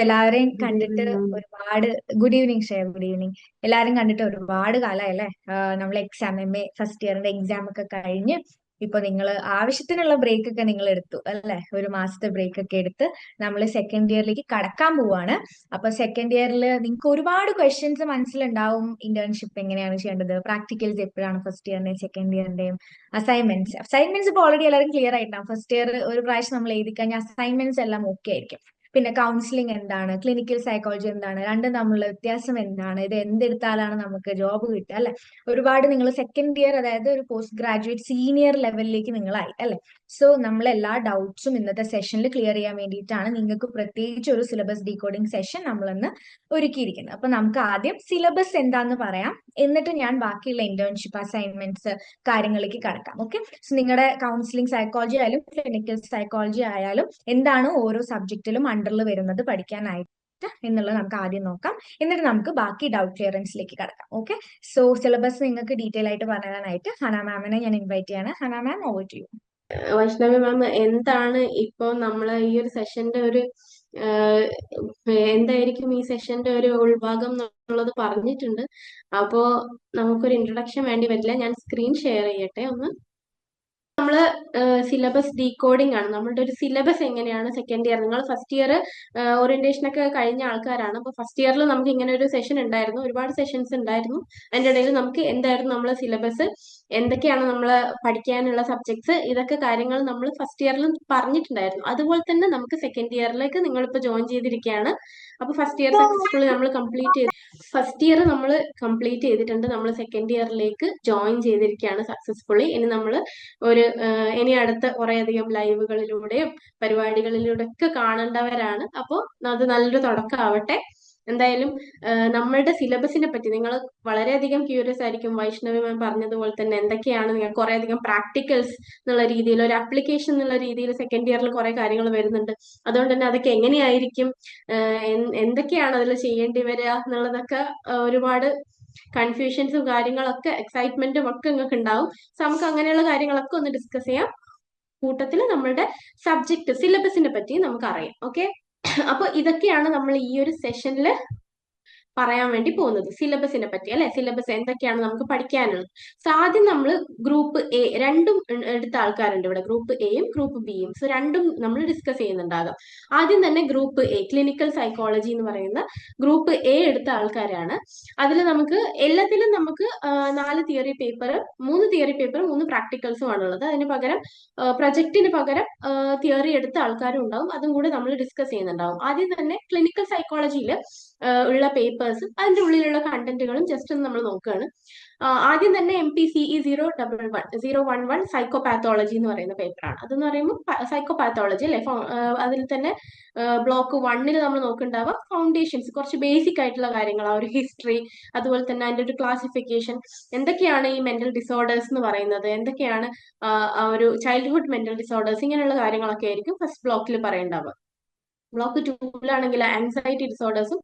എല്ലാവരെയും ഗുഡ് കണ്ടിട്ട് ഈവനിങ് മാം. ഒരുപാട് good evening share good evening. എല്ലാവരും കണ്ടിട്ട് ഒരുപാട് കാലമായല്ലേ. നമ്മൾ എക്സാം ഫസ്റ്റ് ഇയറിന്റെ എക്സാം ഒക്കെ കഴിഞ്ഞ് ഇപ്പൊ നിങ്ങൾ ആവശ്യത്തിനുള്ള ബ്രേക്ക് ഒക്കെ നിങ്ങൾ എടുത്തു അല്ലെ. ഒരു മാസത്തെ ബ്രേക്ക് ഒക്കെ എടുത്ത് നമ്മൾ സെക്കൻഡ് ഇയറിലേക്ക് കടക്കാൻ പോവാണ്. അപ്പൊ സെക്കൻഡ് ഇയറിൽ നിങ്ങൾക്ക് ഒരുപാട് ക്വസ്റ്റ്യൻസ് മനസ്സിലുണ്ടാവും. ഇന്റേൺഷിപ്പ് എങ്ങനെയാണ് ചെയ്യേണ്ടത്, പ്രാക്ടിക്കൽസ് എപ്പോഴാണ് ഫസ്റ്റ് ഇയറിന്റെയും സെക്കൻഡ് ഇയറിന്റെയും, അസൈൻമെന്റ്സ് ഇപ്പോൾ ഓൾറെഡി എല്ലാവരും ക്ലിയർ ആയിട്ടുണ്ടാവും. ഫസ്റ്റ് ഇയർ ഒരു പ്രാവശ്യം നമ്മൾ എഴുതി കഴിഞ്ഞാൽ അസൈൻമെന്റ്സ് എല്ലാം ഓക്കെ ആയിരിക്കും. പിന്നെ കൗൺസിലിംഗ് എന്താണ്, ക്ലിനിക്കൽ സൈക്കോളജി എന്താണ്, രണ്ടും തമ്മിലുള്ള വ്യത്യാസം എന്താണ്, ഇത് എന്തെടുത്താലാണ് നമുക്ക് ജോബ് കിട്ടുക അല്ലെ. ഒരുപാട് നിങ്ങൾ സെക്കൻഡ് ഇയർ, അതായത് ഒരു പോസ്റ്റ് ഗ്രാജുവേറ്റ് സീനിയർ ലെവലിലേക്ക് നിങ്ങളായി അല്ലെ. സോ നമ്മൾ എല്ലാ ഡൗട്ട്സും ഇന്നത്തെ സെഷനിൽ ക്ലിയർ ചെയ്യാൻ വേണ്ടിയിട്ടാണ് നിങ്ങൾക്ക് പ്രത്യേകിച്ച് ഒരു സിലബസ് ഡീകോഡിംഗ് സെഷൻ നമ്മളിന്ന് ഒരുക്കിയിരിക്കുന്നത്. അപ്പൊ നമുക്ക് ആദ്യം സിലബസ് എന്താന്ന് പറയാം, എന്നിട്ട് ഞാൻ ബാക്കിയുള്ള ഇന്റേൺഷിപ്പ് അസൈൻമെന്റ്സ് കാര്യങ്ങളിലേക്ക് കടക്കാം. ഓക്കെ. സോ നിങ്ങളുടെ കൗൺസിലിംഗ് സൈക്കോളജി ആയാലും ക്ലിനിക്കൽ സൈക്കോളജി ആയാലും എന്താണ് ഓരോ സബ്ജക്റ്റിലും അണ്ടറിൽ വരുന്നത് പഠിക്കാനായിട്ട് എന്നുള്ളത് നമുക്ക് ആദ്യം നോക്കാം. എന്നിട്ട് നമുക്ക് ബാക്കി ഡൗട്ട് ക്ലിയറൻസിലേക്ക് കടക്കാം. ഓക്കെ. സോ സിലബസ് നിങ്ങൾക്ക് ഡീറ്റെയിൽ ആയിട്ട് പറയാനായിട്ട് ഹന മാമിനെ ഞാൻ ഇൻവൈറ്റ് ചെയ്യാണ്. ഹന മാം, ഓവർ ടു യു. വൈഷ്ണവി മാം, എന്താണ് ഇപ്പോൾ നമ്മൾ ഈ ഒരു സെഷന്റെ ഒരു ആഹ്, എന്തായിരിക്കും ഈ സെഷന്റെ ഒരു ഉൾഭാഗം എന്നുള്ളത് പറഞ്ഞിട്ടുണ്ട്. അപ്പോ നമുക്കൊരു ഇൻട്രൊഡക്ഷൻ വേണ്ടി വരില്ല. ഞാൻ സ്ക്രീൻ ഷെയർ ചെയ്യട്ടെ ഒന്ന്. നമ്മള് സിലബസ് ഡീകോഡിംഗ് ആണ്. നമ്മളുടെ ഒരു സിലബസ് എങ്ങനെയാണ് സെക്കൻഡ് ഇയർ, നിങ്ങൾ ഫസ്റ്റ് ഇയർ ഓറിയന്റേഷൻ ഒക്കെ കഴിഞ്ഞ ആൾക്കാരാണ്. അപ്പൊ ഫസ്റ്റ് ഇയറിൽ നമുക്ക് ഇങ്ങനെ ഒരു സെഷൻ ഉണ്ടായിരുന്നു, ഒരുപാട് സെഷൻസ് ഉണ്ടായിരുന്നു. അതിന്റെ ഇടയിൽ നമുക്ക് എന്തായിരുന്നു നമ്മളെ സിലബസ്, എന്തൊക്കെയാണ് നമ്മൾ പഠിക്കാനുള്ള സബ്ജക്ട്സ്, ഇതൊക്കെ കാര്യങ്ങൾ നമ്മൾ ഫസ്റ്റ് ഇയറിൽ പറഞ്ഞിട്ടുണ്ടായിരുന്നു. അതുപോലെ തന്നെ നമുക്ക് സെക്കൻഡ് ഇയറിലേക്ക് നിങ്ങളിപ്പോൾ ജോയിൻ ചെയ്തിരിക്കുകയാണ്. അപ്പൊ ഫസ്റ്റ് ഇയർ നമ്മൾ കംപ്ലീറ്റ് ചെയ്തിട്ടുണ്ട്. നമ്മൾ സെക്കൻഡ് ഇയറിലേക്ക് ജോയിൻ ചെയ്തിരിക്കുകയാണ് സക്സസ്ഫുള്ളി. ഇനി നമ്മൾ ഇനി അടുത്ത കുറേയധികം ലൈവുകളിലൂടെയും പരിപാടികളിലൂടെ ഒക്കെ കാണേണ്ടവരാണ്. അപ്പോൾ അത് നല്ലൊരു തുടക്കമാവട്ടെ. എന്തായാലും നമ്മളുടെ സിലബസിനെ പറ്റി നിങ്ങൾ വളരെയധികം ക്യൂരിയസ് ആയിരിക്കും. വൈഷ്ണവി മാം പറഞ്ഞതുപോലെ തന്നെ എന്തൊക്കെയാണ് നിങ്ങൾ കുറേയധികം പ്രാക്ടിക്കൽസ് എന്നുള്ള രീതിയിൽ, ഒരു അപ്ലിക്കേഷൻ എന്നുള്ള രീതിയിൽ സെക്കൻഡ് ഇയറിൽ കുറെ കാര്യങ്ങൾ വരുന്നുണ്ട്. അതുകൊണ്ട് തന്നെ അതൊക്കെ എങ്ങനെയായിരിക്കും, എന്തൊക്കെയാണ് അതിൽ ചെയ്യേണ്ടി വരിക എന്നുള്ളതൊക്കെ ഒരുപാട് കൺഫ്യൂഷൻസും കാര്യങ്ങളൊക്കെ എക്സൈറ്റ്മെന്റും ഒക്കെ നിങ്ങൾക്ക് ഉണ്ടാവും. സോ നമുക്ക് അങ്ങനെയുള്ള കാര്യങ്ങളൊക്കെ ഒന്ന് ഡിസ്കസ് ചെയ്യാം. കൂട്ടത്തിൽ നമ്മളുടെ സബ്ജക്ട് സിലബസിനെ പറ്റി നമുക്ക് അറിയാം. ഓക്കെ. അപ്പൊ ഇതൊക്കെയാണ് നമ്മൾ ഈ ഒരു സെഷനിൽ പറയാൻ വേണ്ടി പോകുന്നത്, സിലബസിനെ പറ്റി അല്ലെ. സിലബസ് എന്തൊക്കെയാണ് നമുക്ക് പഠിക്കാനുള്ളത്. സോ ആദ്യം നമ്മൾ ഗ്രൂപ്പ് എ, രണ്ടും എടുത്ത ആൾക്കാരുണ്ട് ഇവിടെ, ഗ്രൂപ്പ് എയും ഗ്രൂപ്പ് ബിയും. സോ രണ്ടും നമ്മൾ ഡിസ്കസ് ചെയ്യുന്നുണ്ടാകാം. ആദ്യം തന്നെ ഗ്രൂപ്പ് എ, ക്ലിനിക്കൽ സൈക്കോളജി എന്ന് പറയുന്ന ഗ്രൂപ്പ് എ എടുത്ത ആൾക്കാരാണ്. അതിൽ നമുക്ക് എല്ലാത്തിലും നമുക്ക് 4 തിയറി പേപ്പർ, 3 തിയറി പേപ്പർ, 3 പ്രാക്ടിക്കൽസും ആണുള്ളത്. അതിന് പകരം പ്രൊജക്ടിന് പകരം തിയറി എടുത്ത ആൾക്കാരും ഉണ്ടാവും. അതും കൂടെ നമ്മൾ ഡിസ്കസ് ചെയ്യുന്നുണ്ടാവും. ആദ്യം തന്നെ ക്ലിനിക്കൽ സൈക്കോളജിയിൽ ഉള്ള പേപ്പേഴ്സും അതിന്റെ ഉള്ളിലുള്ള കണ്ടന്റുകളും ജസ്റ്റ് ഒന്ന് നമ്മൾ നോക്കുകയാണ്. ആദ്യം തന്നെ MPCE 011 സൈക്കോപാത്തോളജി എന്ന് പറയുന്ന പേപ്പറാണ്. അതെന്ന് പറയുമ്പോൾ സൈക്കോപാത്തോളജി അല്ലെ. അതിൽ തന്നെ ബ്ലോക്ക് 1 നമ്മൾ നോക്കുന്നുണ്ടാവുക ഫൗണ്ടേഷൻസ്, കുറച്ച് ബേസിക് ആയിട്ടുള്ള കാര്യങ്ങൾ, ആ ഒരു ഹിസ്റ്ററി, അതുപോലെ തന്നെ അതിന്റെ ഒരു ക്ലാസിഫിക്കേഷൻ, എന്തൊക്കെയാണ് ഈ മെന്റൽ ഡിസോർഡേഴ്സ് എന്ന് പറയുന്നത്, എന്തൊക്കെയാണ് ആ ഒരു ചൈൽഡ്ഹുഡ് മെന്റൽ ഡിസോർഡേഴ്സ്, ഇങ്ങനെയുള്ള കാര്യങ്ങളൊക്കെ ആയിരിക്കും ഫസ്റ്റ് ബ്ലോക്കിൽ പറയേണ്ടാവുക. ബ്ലോക്ക് 2 ആൻസൈറ്റി ഡിസോർഡേഴ്സും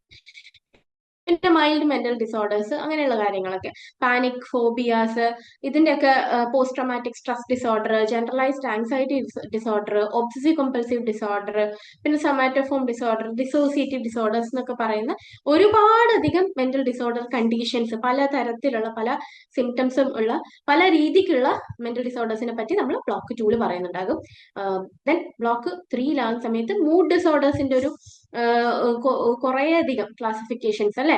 പിന്നെ മൈൽഡ് മെന്റൽ ഡിസോർഡേഴ്സ്, അങ്ങനെയുള്ള കാര്യങ്ങളൊക്കെ, പാനിക് ഫോബിയാസ്, ഇതിന്റെയൊക്കെ post traumatic stress disorder, generalised anxiety disorder, obsessive compulsive disorder, പിന്നെ സൊമാറ്റോഫോം ഡിസോർഡർ, ഡിസോസിയേറ്റീവ് ഡിസോർഡേഴ്സ് എന്നൊക്കെ പറയുന്ന ഒരുപാടധികം മെന്റൽ ഡിസോർഡർ കണ്ടീഷൻസ്, പല തരത്തിലുള്ള പല സിംറ്റംസും ഉള്ള പല രീതിക്കുള്ള മെന്റൽ ഡിസോർഡേഴ്സിനെ പറ്റി നമ്മൾ ബ്ലോക്ക് 2 പറയുന്നുണ്ടാകും. ദെൻ ബ്ലോക്ക് 3 സമയത്ത് മൂഡ് ഡിസോർഡേഴ്സിന്റെ ഒരു കുറേയധികം ക്ലാസിഫിക്കേഷൻസ് അല്ലെ.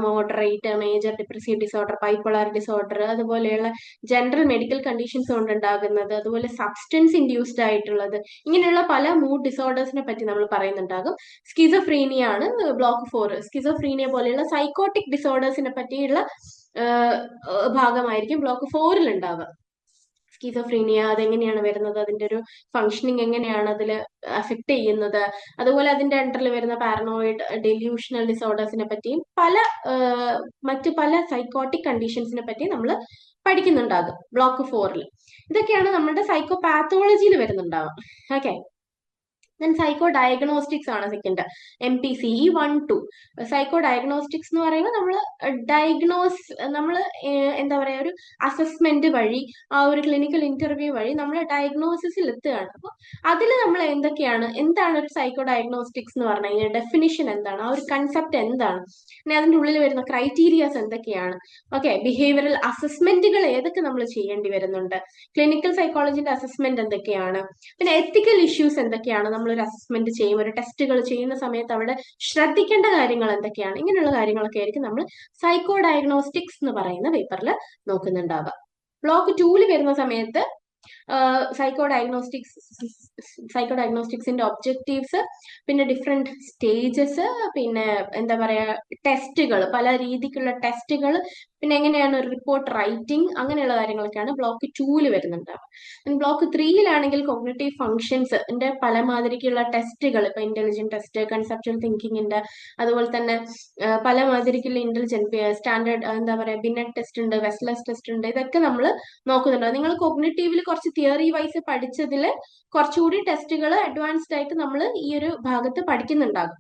Moderate, major depressive disorder, bipolar disorder, അതുപോലെയുള്ള ജനറൽ മെഡിക്കൽ കണ്ടീഷൻസ് കൊണ്ടുണ്ടാകുന്നത്, അതുപോലെ സബ്സ്റ്റൻസ് ഇൻഡ്യൂസ്ഡ് ആയിട്ടുള്ളത്, ഇങ്ങനെയുള്ള പല മൂഡ് ഡിസോർഡേഴ്സിനെ പറ്റി നമ്മൾ പറയുന്നുണ്ടാകും. സ്കിസോഫ്രീനിയ ആണ് ബ്ലോക്ക് 4. സ്കിസോഫ്രീനിയ പോലെയുള്ള സൈക്കോട്ടിക് ഡിസോർഡേഴ്സിനെ പറ്റിയുള്ള ഭാഗമായിരിക്കും ബ്ലോക്ക് 4 ഉണ്ടാവുക. സ്കിസോഫ്രീനിയ അതെങ്ങനെയാണ് വരുന്നത്, അതിന്റെ ഒരു ഫങ്ഷനിങ് എങ്ങനെയാണ് അതിൽ അഫക്ട് ചെയ്യുന്നത്, അതുപോലെ അതിന്റെ അണ്ടറിൽ വരുന്ന പാരനോയിഡ്, ഡെല്യൂഷണൽ ഡിസോർഡേഴ്സിനെ പറ്റിയും മറ്റു പല സൈക്കോട്ടിക് കണ്ടീഷൻസിനെ പറ്റി നമ്മൾ പഠിക്കുന്നുണ്ടാകും ബ്ലോക്ക് 4. ഇതൊക്കെയാണ് നമ്മുടെ സൈക്കോപാത്തോളജിയിൽ വരുന്നുണ്ടാവുക. ഓക്കെ. ദെൻ സൈക്കോ ഡയഗ്നോസ്റ്റിക്സ് ആണ് സെക്കൻഡ്, MPCE 1-2. സൈക്കോ ഡയഗ്നോസ്റ്റിക്സ് എന്ന് പറയുമ്പോൾ നമ്മൾ എന്താ പറയാ, ഒരു അസസ്മെന്റ് വഴി, ആ ഒരു ക്ലിനിക്കൽ ഇന്റർവ്യൂ വഴി നമ്മൾ ഡയഗ്നോസിസിൽ എത്തുകയാണ്. അപ്പോൾ അതിൽ നമ്മൾ എന്താണ് ഒരു സൈക്കോ ഡയഗ്നോസ്റ്റിക്സ് എന്ന് പറഞ്ഞു കഴിഞ്ഞാൽ ഡെഫിനിഷൻ എന്താണ്, ആ ഒരു കൺസെപ്റ്റ് എന്താണ്, പിന്നെ അതിന്റെ ഉള്ളിൽ വരുന്ന ക്രൈറ്റീരിയാസ് എന്തൊക്കെയാണ്, ഓക്കെ, ബിഹേവിയറൽ അസസ്മെന്റുകൾ ഏതൊക്കെ നമ്മൾ ചെയ്യേണ്ടി വരുന്നുണ്ട്, ക്ലിനിക്കൽ സൈക്കോളജിന്റെ അസസ്മെന്റ് എന്തൊക്കെയാണ്, പിന്നെ എത്തിക്കൽ ഇഷ്യൂസ് എന്തൊക്കെയാണ്, നമ്മൾ ഒരു അസസ്മെന്റ് ചെയ്യും, ഒരു ടെസ്റ്റുകൾ ചെയ്യുന്ന സമയത്ത് അവിടെ ശ്രദ്ധിക്കേണ്ട കാര്യങ്ങൾ എന്തൊക്കെയാണ്, ഇങ്ങനെയുള്ള കാര്യങ്ങളൊക്കെ ആയിരിക്കും നമ്മൾ സൈക്കോ ഡയഗ്നോസ്റ്റിക്സ് എന്ന് പറയുന്ന പേപ്പറിൽ നോക്കുന്നുണ്ടാവുക. ബ്ലോക്ക് 2 വരുന്ന സമയത്ത് സൈക്കോ ഡയഗ്നോസ്റ്റിക്സിന്റെ ഒബ്ജക്റ്റീവ്സ്, പിന്നെ ഡിഫറെന്റ് സ്റ്റേജസ്, പിന്നെ എന്താ പറയാ, ടെസ്റ്റുകൾ, പല രീതിക്കുള്ള ടെസ്റ്റുകൾ, പിന്നെ എങ്ങനെയാണ് റിപ്പോർട്ട് റൈറ്റിംഗ്, അങ്ങനെയുള്ള കാര്യങ്ങളൊക്കെയാണ് ബ്ലോക്ക് 2 വരുന്നുണ്ടാവുക. ബ്ലോക്ക് 3 കോഗ്നിറ്റീവ് ഫങ്ഷൻസിന്റെ പല മാതിരിക്കുള്ള ടെസ്റ്റുകൾ, ഇപ്പൊ ഇന്റലിജന്റ് ടെസ്റ്റ്, കൺസെപ്ച്വൽ തിങ്കിങ്ങിന്റെ, അതുപോലെ തന്നെ പല മാതിരിക്കുള്ള ഇന്റലിജന്റ് സ്റ്റാൻഡേർഡ് എന്താ പറയാ, ബിനെറ്റ് ടെസ്റ്റ് ഉണ്ട്, വെസ്ലസ് ടെസ്റ്റ് ഉണ്ട്, ഇതൊക്കെ നമ്മൾ നോക്കുന്നുണ്ട്. നിങ്ങൾ കോഗ്നിറ്റീവിൽ കുറച്ച് തിയറി വൈസ് പഠിച്ചതിൽ കുറച്ചുകൂടി ടെസ്റ്റുകൾ അഡ്വാൻസ്ഡ് ആയിട്ട് നമ്മൾ ഈ ഒരു ഭാഗത്ത് പഠിക്കുന്നുണ്ടാകും.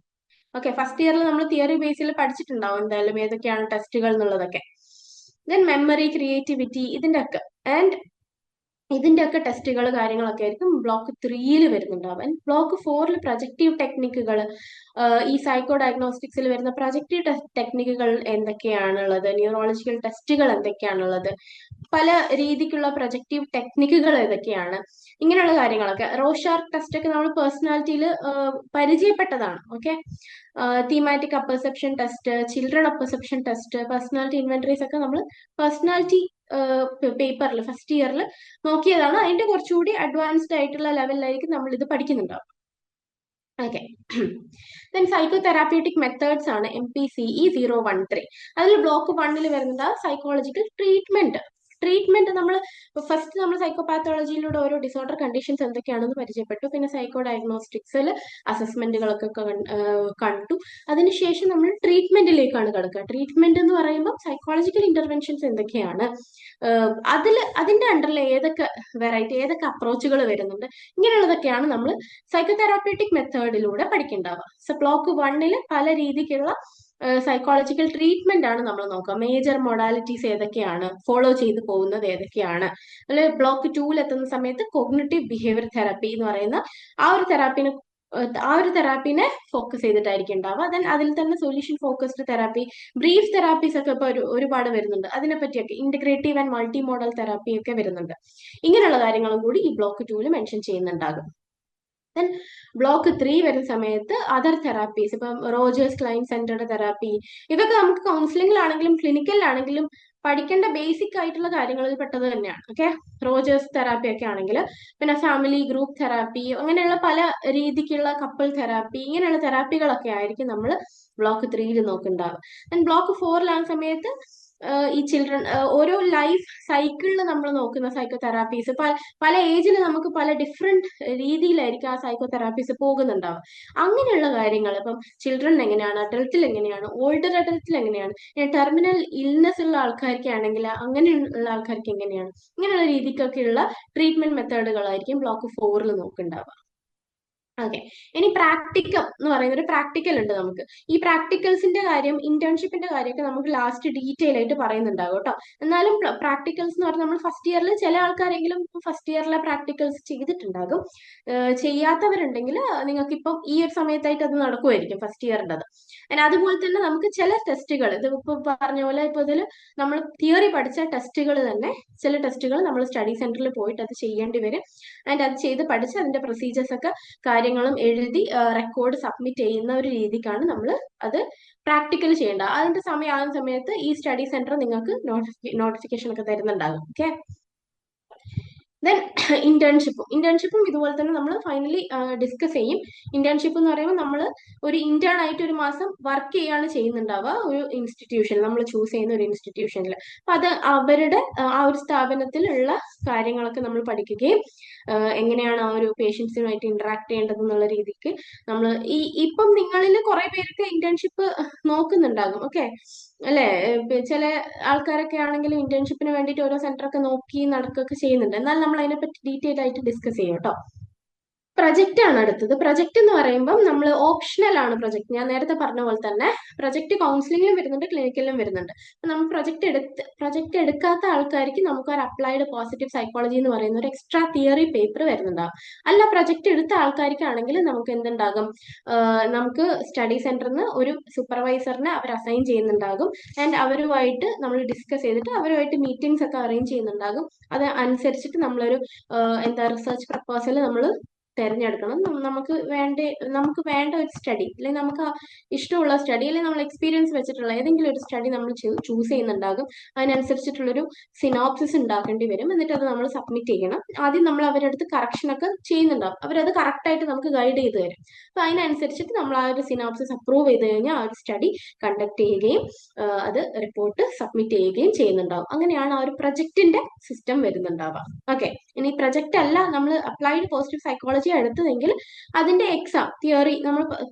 ഓക്കെ, ഫസ്റ്റ് ഇയറിൽ നമ്മൾ തിയറി ബേസിൽ പഠിച്ചിട്ടുണ്ടാവും എന്തായാലും ഏതൊക്കെയാണ് ടെസ്റ്റുകൾ എന്നുള്ളതൊക്കെ. ദെൻ മെമ്മറി, ക്രിയേറ്റിവിറ്റി, ഇതിന്റെ ഒക്കെ ടെസ്റ്റുകൾ കാര്യങ്ങളൊക്കെ ആയിരിക്കും ബ്ലോക്ക് 3 വരുന്നുണ്ടാവും. ബ്ലോക്ക് 4 പ്രൊജക്റ്റീവ് ടെക്നിക്കുകൾ, ഈ സൈക്കോ ഡയഗ്നോസ്റ്റിക്സിൽ വരുന്ന പ്രൊജക്റ്റീവ് ടെക്നിക്കുകൾ എന്തൊക്കെയാണുള്ളത്, ന്യൂറോളജിക്കൽ ടെസ്റ്റുകൾ എന്തൊക്കെയാണുള്ളത്, പല രീതിക്കുള്ള പ്രൊജക്റ്റീവ് ടെക്നിക്കുകൾ ഏതൊക്കെയാണ്, ഇങ്ങനെയുള്ള കാര്യങ്ങളൊക്കെ. റോഷാർക്ക് ടെസ്റ്റ് ഒക്കെ നമ്മൾ പേഴ്സണാലിറ്റിയിൽ പരിചയപ്പെട്ടതാണ്. Okay, thematic apperception test, children apperception test, personality inventories ഒക്കെ നമ്മൾ പേഴ്സണാലിറ്റി പേപ്പറിൽ ഫസ്റ്റ് ഇയറിൽ നോക്കിയതാണ്. അതിന്റെ കുറച്ചുകൂടി അഡ്വാൻസ്ഡ് ആയിട്ടുള്ള ലെവലിലായിരിക്കും നമ്മൾ ഇത് പഠിക്കുന്നുണ്ടാവും. Okay, then psycho therapeutic methods ആണ് MPCE 013. അതിൽ ബ്ലോക്ക് 1 വരുന്നത് സൈക്കോളജിക്കൽ ട്രീറ്റ്മെന്റ് നമ്മൾ സൈക്കോപാത്തോളജിയിലൂടെ ഓരോ ഡിസോർഡർ കണ്ടീഷൻസ് എന്തൊക്കെയാണെന്ന് പരിചയപ്പെട്ടു. പിന്നെ സൈക്കോ ഡയഗ്നോസ്റ്റിക്സിൽ അസസ്മെന്റുകളൊക്കെ കണ്ടു. അതിനുശേഷം നമ്മൾ ട്രീറ്റ്മെന്റിലേക്കാണ് കിടക്കുക. ട്രീറ്റ്മെന്റ് എന്ന് പറയുമ്പോൾ സൈക്കോളജിക്കൽ ഇന്റർവെൻഷൻസ് എന്തൊക്കെയാണ്, അതിന്റെ അണ്ടറിൽ ഏതൊക്കെ വെറൈറ്റി, ഏതൊക്കെ അപ്രോച്ചുകൾ വരുന്നുണ്ട്, ഇങ്ങനെയുള്ളതൊക്കെയാണ് നമ്മൾ സൈക്കോ തെറാപ്യൂട്ടിക് മെത്തേഡിലൂടെ പഠിക്കേണ്ടാവുക. സോ ബ്ലോക്ക് 1 പല രീതിക്കുള്ള സൈക്കോളജിക്കൽ ട്രീറ്റ്മെന്റ് ആണ് നമ്മൾ നോക്കുക. മേജർ മൊഡാലിറ്റീസ് ഏതൊക്കെയാണ്, ഫോളോ ചെയ്ത് പോകുന്നത് ഏതൊക്കെയാണ്. അതിൽ ബ്ലോക്ക് 2 എത്തുന്ന സമയത്ത് കോഗ്നിറ്റീവ് ബിഹേവിയർ തെറാപ്പി എന്ന് പറയുന്ന ആ ഒരു തെറാപ്പിനെ ഫോക്കസ് ചെയ്തിട്ടായിരിക്കും ഉണ്ടാവുക. ദെൻ അതിൽ തന്നെ solution focused therapy, brief therapies ഒക്കെ ഇപ്പൊ ഒരുപാട് വരുന്നുണ്ട്. അതിനെപ്പറ്റിയൊക്കെ integrative and multi modal therapy ഒക്കെ വരുന്നുണ്ട്. ഇങ്ങനെയുള്ള കാര്യങ്ങളും കൂടി ഈ ബ്ലോക്ക് 2 മെൻഷൻ ചെയ്യുന്നുണ്ടാകും. ദെൻ ബ്ലോക്ക് 3 വരുന്ന സമയത്ത് അതർ തെറാപ്പീസ്, ഇപ്പം റോജേഴ്സ് ക്ലൈൻ സെന്റർഡ് തെറാപ്പി, ഇതൊക്കെ നമുക്ക് കൗൺസിലിംഗിലാണെങ്കിലും ക്ലിനിക്കലിലാണെങ്കിലും പഠിക്കേണ്ട ബേസിക് ആയിട്ടുള്ള കാര്യങ്ങളിൽ പെട്ടത് തന്നെയാണ്. ഓക്കെ, റോജേഴ്സ് തെറാപ്പി ഒക്കെ ആണെങ്കിൽ, പിന്നെ ഫാമിലി ഗ്രൂപ്പ് തെറാപ്പി, അങ്ങനെയുള്ള പല രീതിക്കുള്ള കപ്പിൾ തെറാപ്പി, ഇങ്ങനെയുള്ള തെറാപ്പികളൊക്കെ ആയിരിക്കും നമ്മൾ ബ്ലോക്ക് 3 നോക്കുന്നുണ്ടാവുക. ദെൻ ബ്ലോക്ക് 4 സമയത്ത് ഈ ചിൽഡ്രൻ ഓരോ ലൈഫ് സൈക്കിളിൽ നമ്മൾ നോക്കുന്ന സൈക്കോ തെറാപ്പീസ്, പല ഏജിൽ നമുക്ക് പല ഡിഫറെന്റ് രീതിയിലായിരിക്കും ആ സൈക്കോ തെറാപ്പീസ് പോകുന്നുണ്ടാവും. അങ്ങനെയുള്ള കാര്യങ്ങൾ ഇപ്പം ചിൽഡ്രൻ എങ്ങനെയാണ്, അഡൽട്ടിൽ എങ്ങനെയാണ്, ഓൾഡർ അഡൽട്ടിൽ എങ്ങനെയാണ്, ടെർമിനൽ ഇൽനെസ് ഉള്ള ആൾക്കാർക്കാണെങ്കിൽ അങ്ങനെയുള്ള ആൾക്കാർക്ക് എങ്ങനെയാണ്, ഇങ്ങനെയുള്ള രീതിക്കൊക്കെയുള്ള ട്രീറ്റ്മെന്റ് മെത്തേഡുകളായിരിക്കും ബ്ലോക്ക് 4 നോക്കുന്നുണ്ടാവുക. ഓക്കെ, ഇനി പ്രാക്ടിക്കം എന്ന് പറയുന്ന ഒരു പ്രാക്ടിക്കൽ ഉണ്ട് നമുക്ക്. ഈ പ്രാക്ടിക്കൽസിന്റെ കാര്യം, ഇന്റേൺഷിപ്പിന്റെ കാര്യമൊക്കെ നമുക്ക് ലാസ്റ്റ് ഡീറ്റെയിൽ ആയിട്ട് പറയുന്നുണ്ടാകും കേട്ടോ. എന്നാലും പ്രാക്ടിക്കൽസ് എന്ന് പറഞ്ഞാൽ നമ്മൾ ഫസ്റ്റ് ഇയറിൽ ചില ആൾക്കാരെങ്കിലും ഫസ്റ്റ് ഇയറിലെ പ്രാക്ടിക്കൽസ് ചെയ്തിട്ടുണ്ടാകും. ചെയ്യാത്തവരുണ്ടെങ്കിൽ നിങ്ങൾക്ക് ഇപ്പം ഈ ഒരു സമയത്തായിട്ട് അത് നടക്കുമായിരിക്കും ഫസ്റ്റ് ഇയറിൻ്റെ. അതുപോലെ തന്നെ നമുക്ക് ചില ടെസ്റ്റുകൾ, ഇത് ഇപ്പൊ പറഞ്ഞ പോലെ ഇപ്പൊ ഇതിൽ നമ്മൾ തിയറി പഠിച്ച ടെസ്റ്റുകൾ തന്നെ, ചില ടെസ്റ്റുകൾ നമ്മൾ സ്റ്റഡി സെന്ററിൽ പോയിട്ട് അത് ചെയ്യേണ്ടി വരും. അത് ചെയ്ത് പഠിച്ച് അതിന്റെ പ്രൊസീജിയേഴ്സ് ഒക്കെ കാര്യങ്ങളും എഴുതി റെക്കോർഡ് സബ്മിറ്റ് ചെയ്യുന്ന ഒരു രീതിക്കാണ് നമ്മൾ അത് പ്രാക്ടിക്കൽ ചെയ്യേണ്ടത്. അതിന്റെ സമയമാകുന്ന സമയത്ത് ഈ സ്റ്റഡി സെന്റർ നിങ്ങൾക്ക് നോട്ടിഫിക്കേഷൻ ഒക്കെ തരുന്നുണ്ടാകും. ഓക്കെ, ദെൻ ഇന്റേൺഷിപ്പും ഇതുപോലെ തന്നെ നമ്മൾ ഫൈനലി ഡിസ്കസ് ചെയ്യും. ഇന്റേൺഷിപ്പ് എന്ന് പറയുമ്പോൾ നമ്മൾ ഒരു ഇന്റേൺ ആയിട്ട് ഒരു മാസം വർക്ക് ചെയ്യാണ് ചെയ്യുന്നുണ്ടാവുക ഒരു ഇൻസ്റ്റിറ്റ്യൂഷനിൽ, നമ്മൾ ചൂസ് ചെയ്യുന്ന ഒരു ഇൻസ്റ്റിറ്റ്യൂഷനിൽ. അപ്പൊ അത് അവരുടെ ആ ഒരു സ്ഥാപനത്തിലുള്ള കാര്യങ്ങളൊക്കെ നമ്മൾ പഠിക്കുകയും എങ്ങനെയാണ് ആ ഒരു പേഷ്യൻസുമായിട്ട് ഇന്ററാക്ട് ചെയ്യേണ്ടത് എന്നുള്ള രീതിക്ക് നമ്മൾ ഇപ്പം നിങ്ങളിൽ കുറെ പേർക്ക് ഇന്റേൺഷിപ്പ് നോക്കുന്നുണ്ടാകും. ഓക്കെ അല്ലെ, ചില ആൾക്കാരൊക്കെ ആണെങ്കിലും ഇന്റേൺഷിപ്പിന് വേണ്ടിയിട്ട് ഓരോ സെന്റർ ഒക്കെ നോക്കി നടക്കുകയൊക്കെ ചെയ്യുന്നുണ്ട്. എന്നാൽ നമ്മൾ അതിനെപ്പറ്റി ഡീറ്റെയിൽ ആയിട്ട് ഡിസ്കസ് ചെയ്യും കേട്ടോ. പ്രൊജക്റ്റ് ആണ് അടുത്തത്. പ്രൊജക്റ്റ് എന്ന് പറയുമ്പോൾ നമ്മൾ ഓപ്ഷണൽ ആണ് പ്രൊജക്ട്. ഞാൻ നേരത്തെ പറഞ്ഞ പോലെ തന്നെ പ്രൊജക്ട് കൗൺസിലിംഗിലും വരുന്നുണ്ട്, ക്ലിനിക്കലിലും വരുന്നുണ്ട്. അപ്പൊ നമ്മൾ പ്രൊജക്ട് എടുക്കാത്ത ആൾക്കാർക്ക് നമുക്ക് ഒരു അപ്ലൈഡ് പോസിറ്റീവ് സൈക്കോളജി എന്ന് പറയുന്ന ഒരു എക്സ്ട്രാ തിയറി പേപ്പർ വരുന്നുണ്ടാവും. അല്ല, പ്രൊജക്ട് എടുത്ത ആൾക്കാർക്കാണെങ്കിൽ നമുക്ക് എന്തുണ്ടാകും, നമുക്ക് സ്റ്റഡി സെന്ററിൽ നിന്ന് ഒരു സൂപ്പർവൈസറിനെ അവർ അസൈൻ ചെയ്യുന്നുണ്ടാകും. ആൻഡ് അവരുമായിട്ട് നമ്മൾ ഡിസ്കസ് ചെയ്തിട്ട് അവരുമായിട്ട് മീറ്റിംഗ്സ് ഒക്കെ അറേഞ്ച് ചെയ്യുന്നുണ്ടാകും. അത് അനുസരിച്ചിട്ട് നമ്മളൊരു റിസർച്ച് പ്രപ്പോസൽ നമ്മൾ തിരഞ്ഞെടുക്കണം. നമുക്ക് വേണ്ട ഒരു സ്റ്റഡി, അല്ലെങ്കിൽ നമുക്ക് ഇഷ്ടമുള്ള സ്റ്റഡി, അല്ലെങ്കിൽ നമ്മൾ എക്സ്പീരിയൻസ് വെച്ചിട്ടുള്ള ഏതെങ്കിലും ഒരു സ്റ്റഡി നമ്മൾ ചൂസ് ചെയ്യുന്നുണ്ടാകും. അതിനനുസരിച്ചിട്ടുള്ളൊരു സിനോപ്സിസ് ഉണ്ടാക്കേണ്ടി വരും. എന്നിട്ട് അത് നമ്മൾ സബ്മിറ്റ് ചെയ്യണം. ആദ്യം നമ്മൾ അവരുടെ അടുത്ത് കറക്ഷൻ ഒക്കെ ചെയ്യുന്നുണ്ടാവും. അവരത് കറക്റ്റായിട്ട് നമുക്ക് ഗൈഡ് ചെയ്ത് തരും. അപ്പൊ അതിനനുസരിച്ചിട്ട് നമ്മൾ ആ ഒരു സിനോപ്സിസ് അപ്രൂവ് ചെയ്ത് കഴിഞ്ഞാൽ ആ ഒരു സ്റ്റഡി കണ്ടക്ട് ചെയ്യുകയും അത് റിപ്പോർട്ട് സബ്മിറ്റ് ചെയ്യുകയും ചെയ്യുന്നുണ്ടാവും. അങ്ങനെയാണ് ആ ഒരു പ്രൊജക്ടിന്റെ സിസ്റ്റം വരുന്നുണ്ടാവുക. ഓക്കെ, ഇനി പ്രൊജക്ട് അല്ല നമ്മൾ അപ്ലൈഡ് പോസിറ്റീവ് സൈക്കോളജി എടുത്തതെങ്കിൽ അതിന്റെ എക്സാം തിയറി നമ്മൾ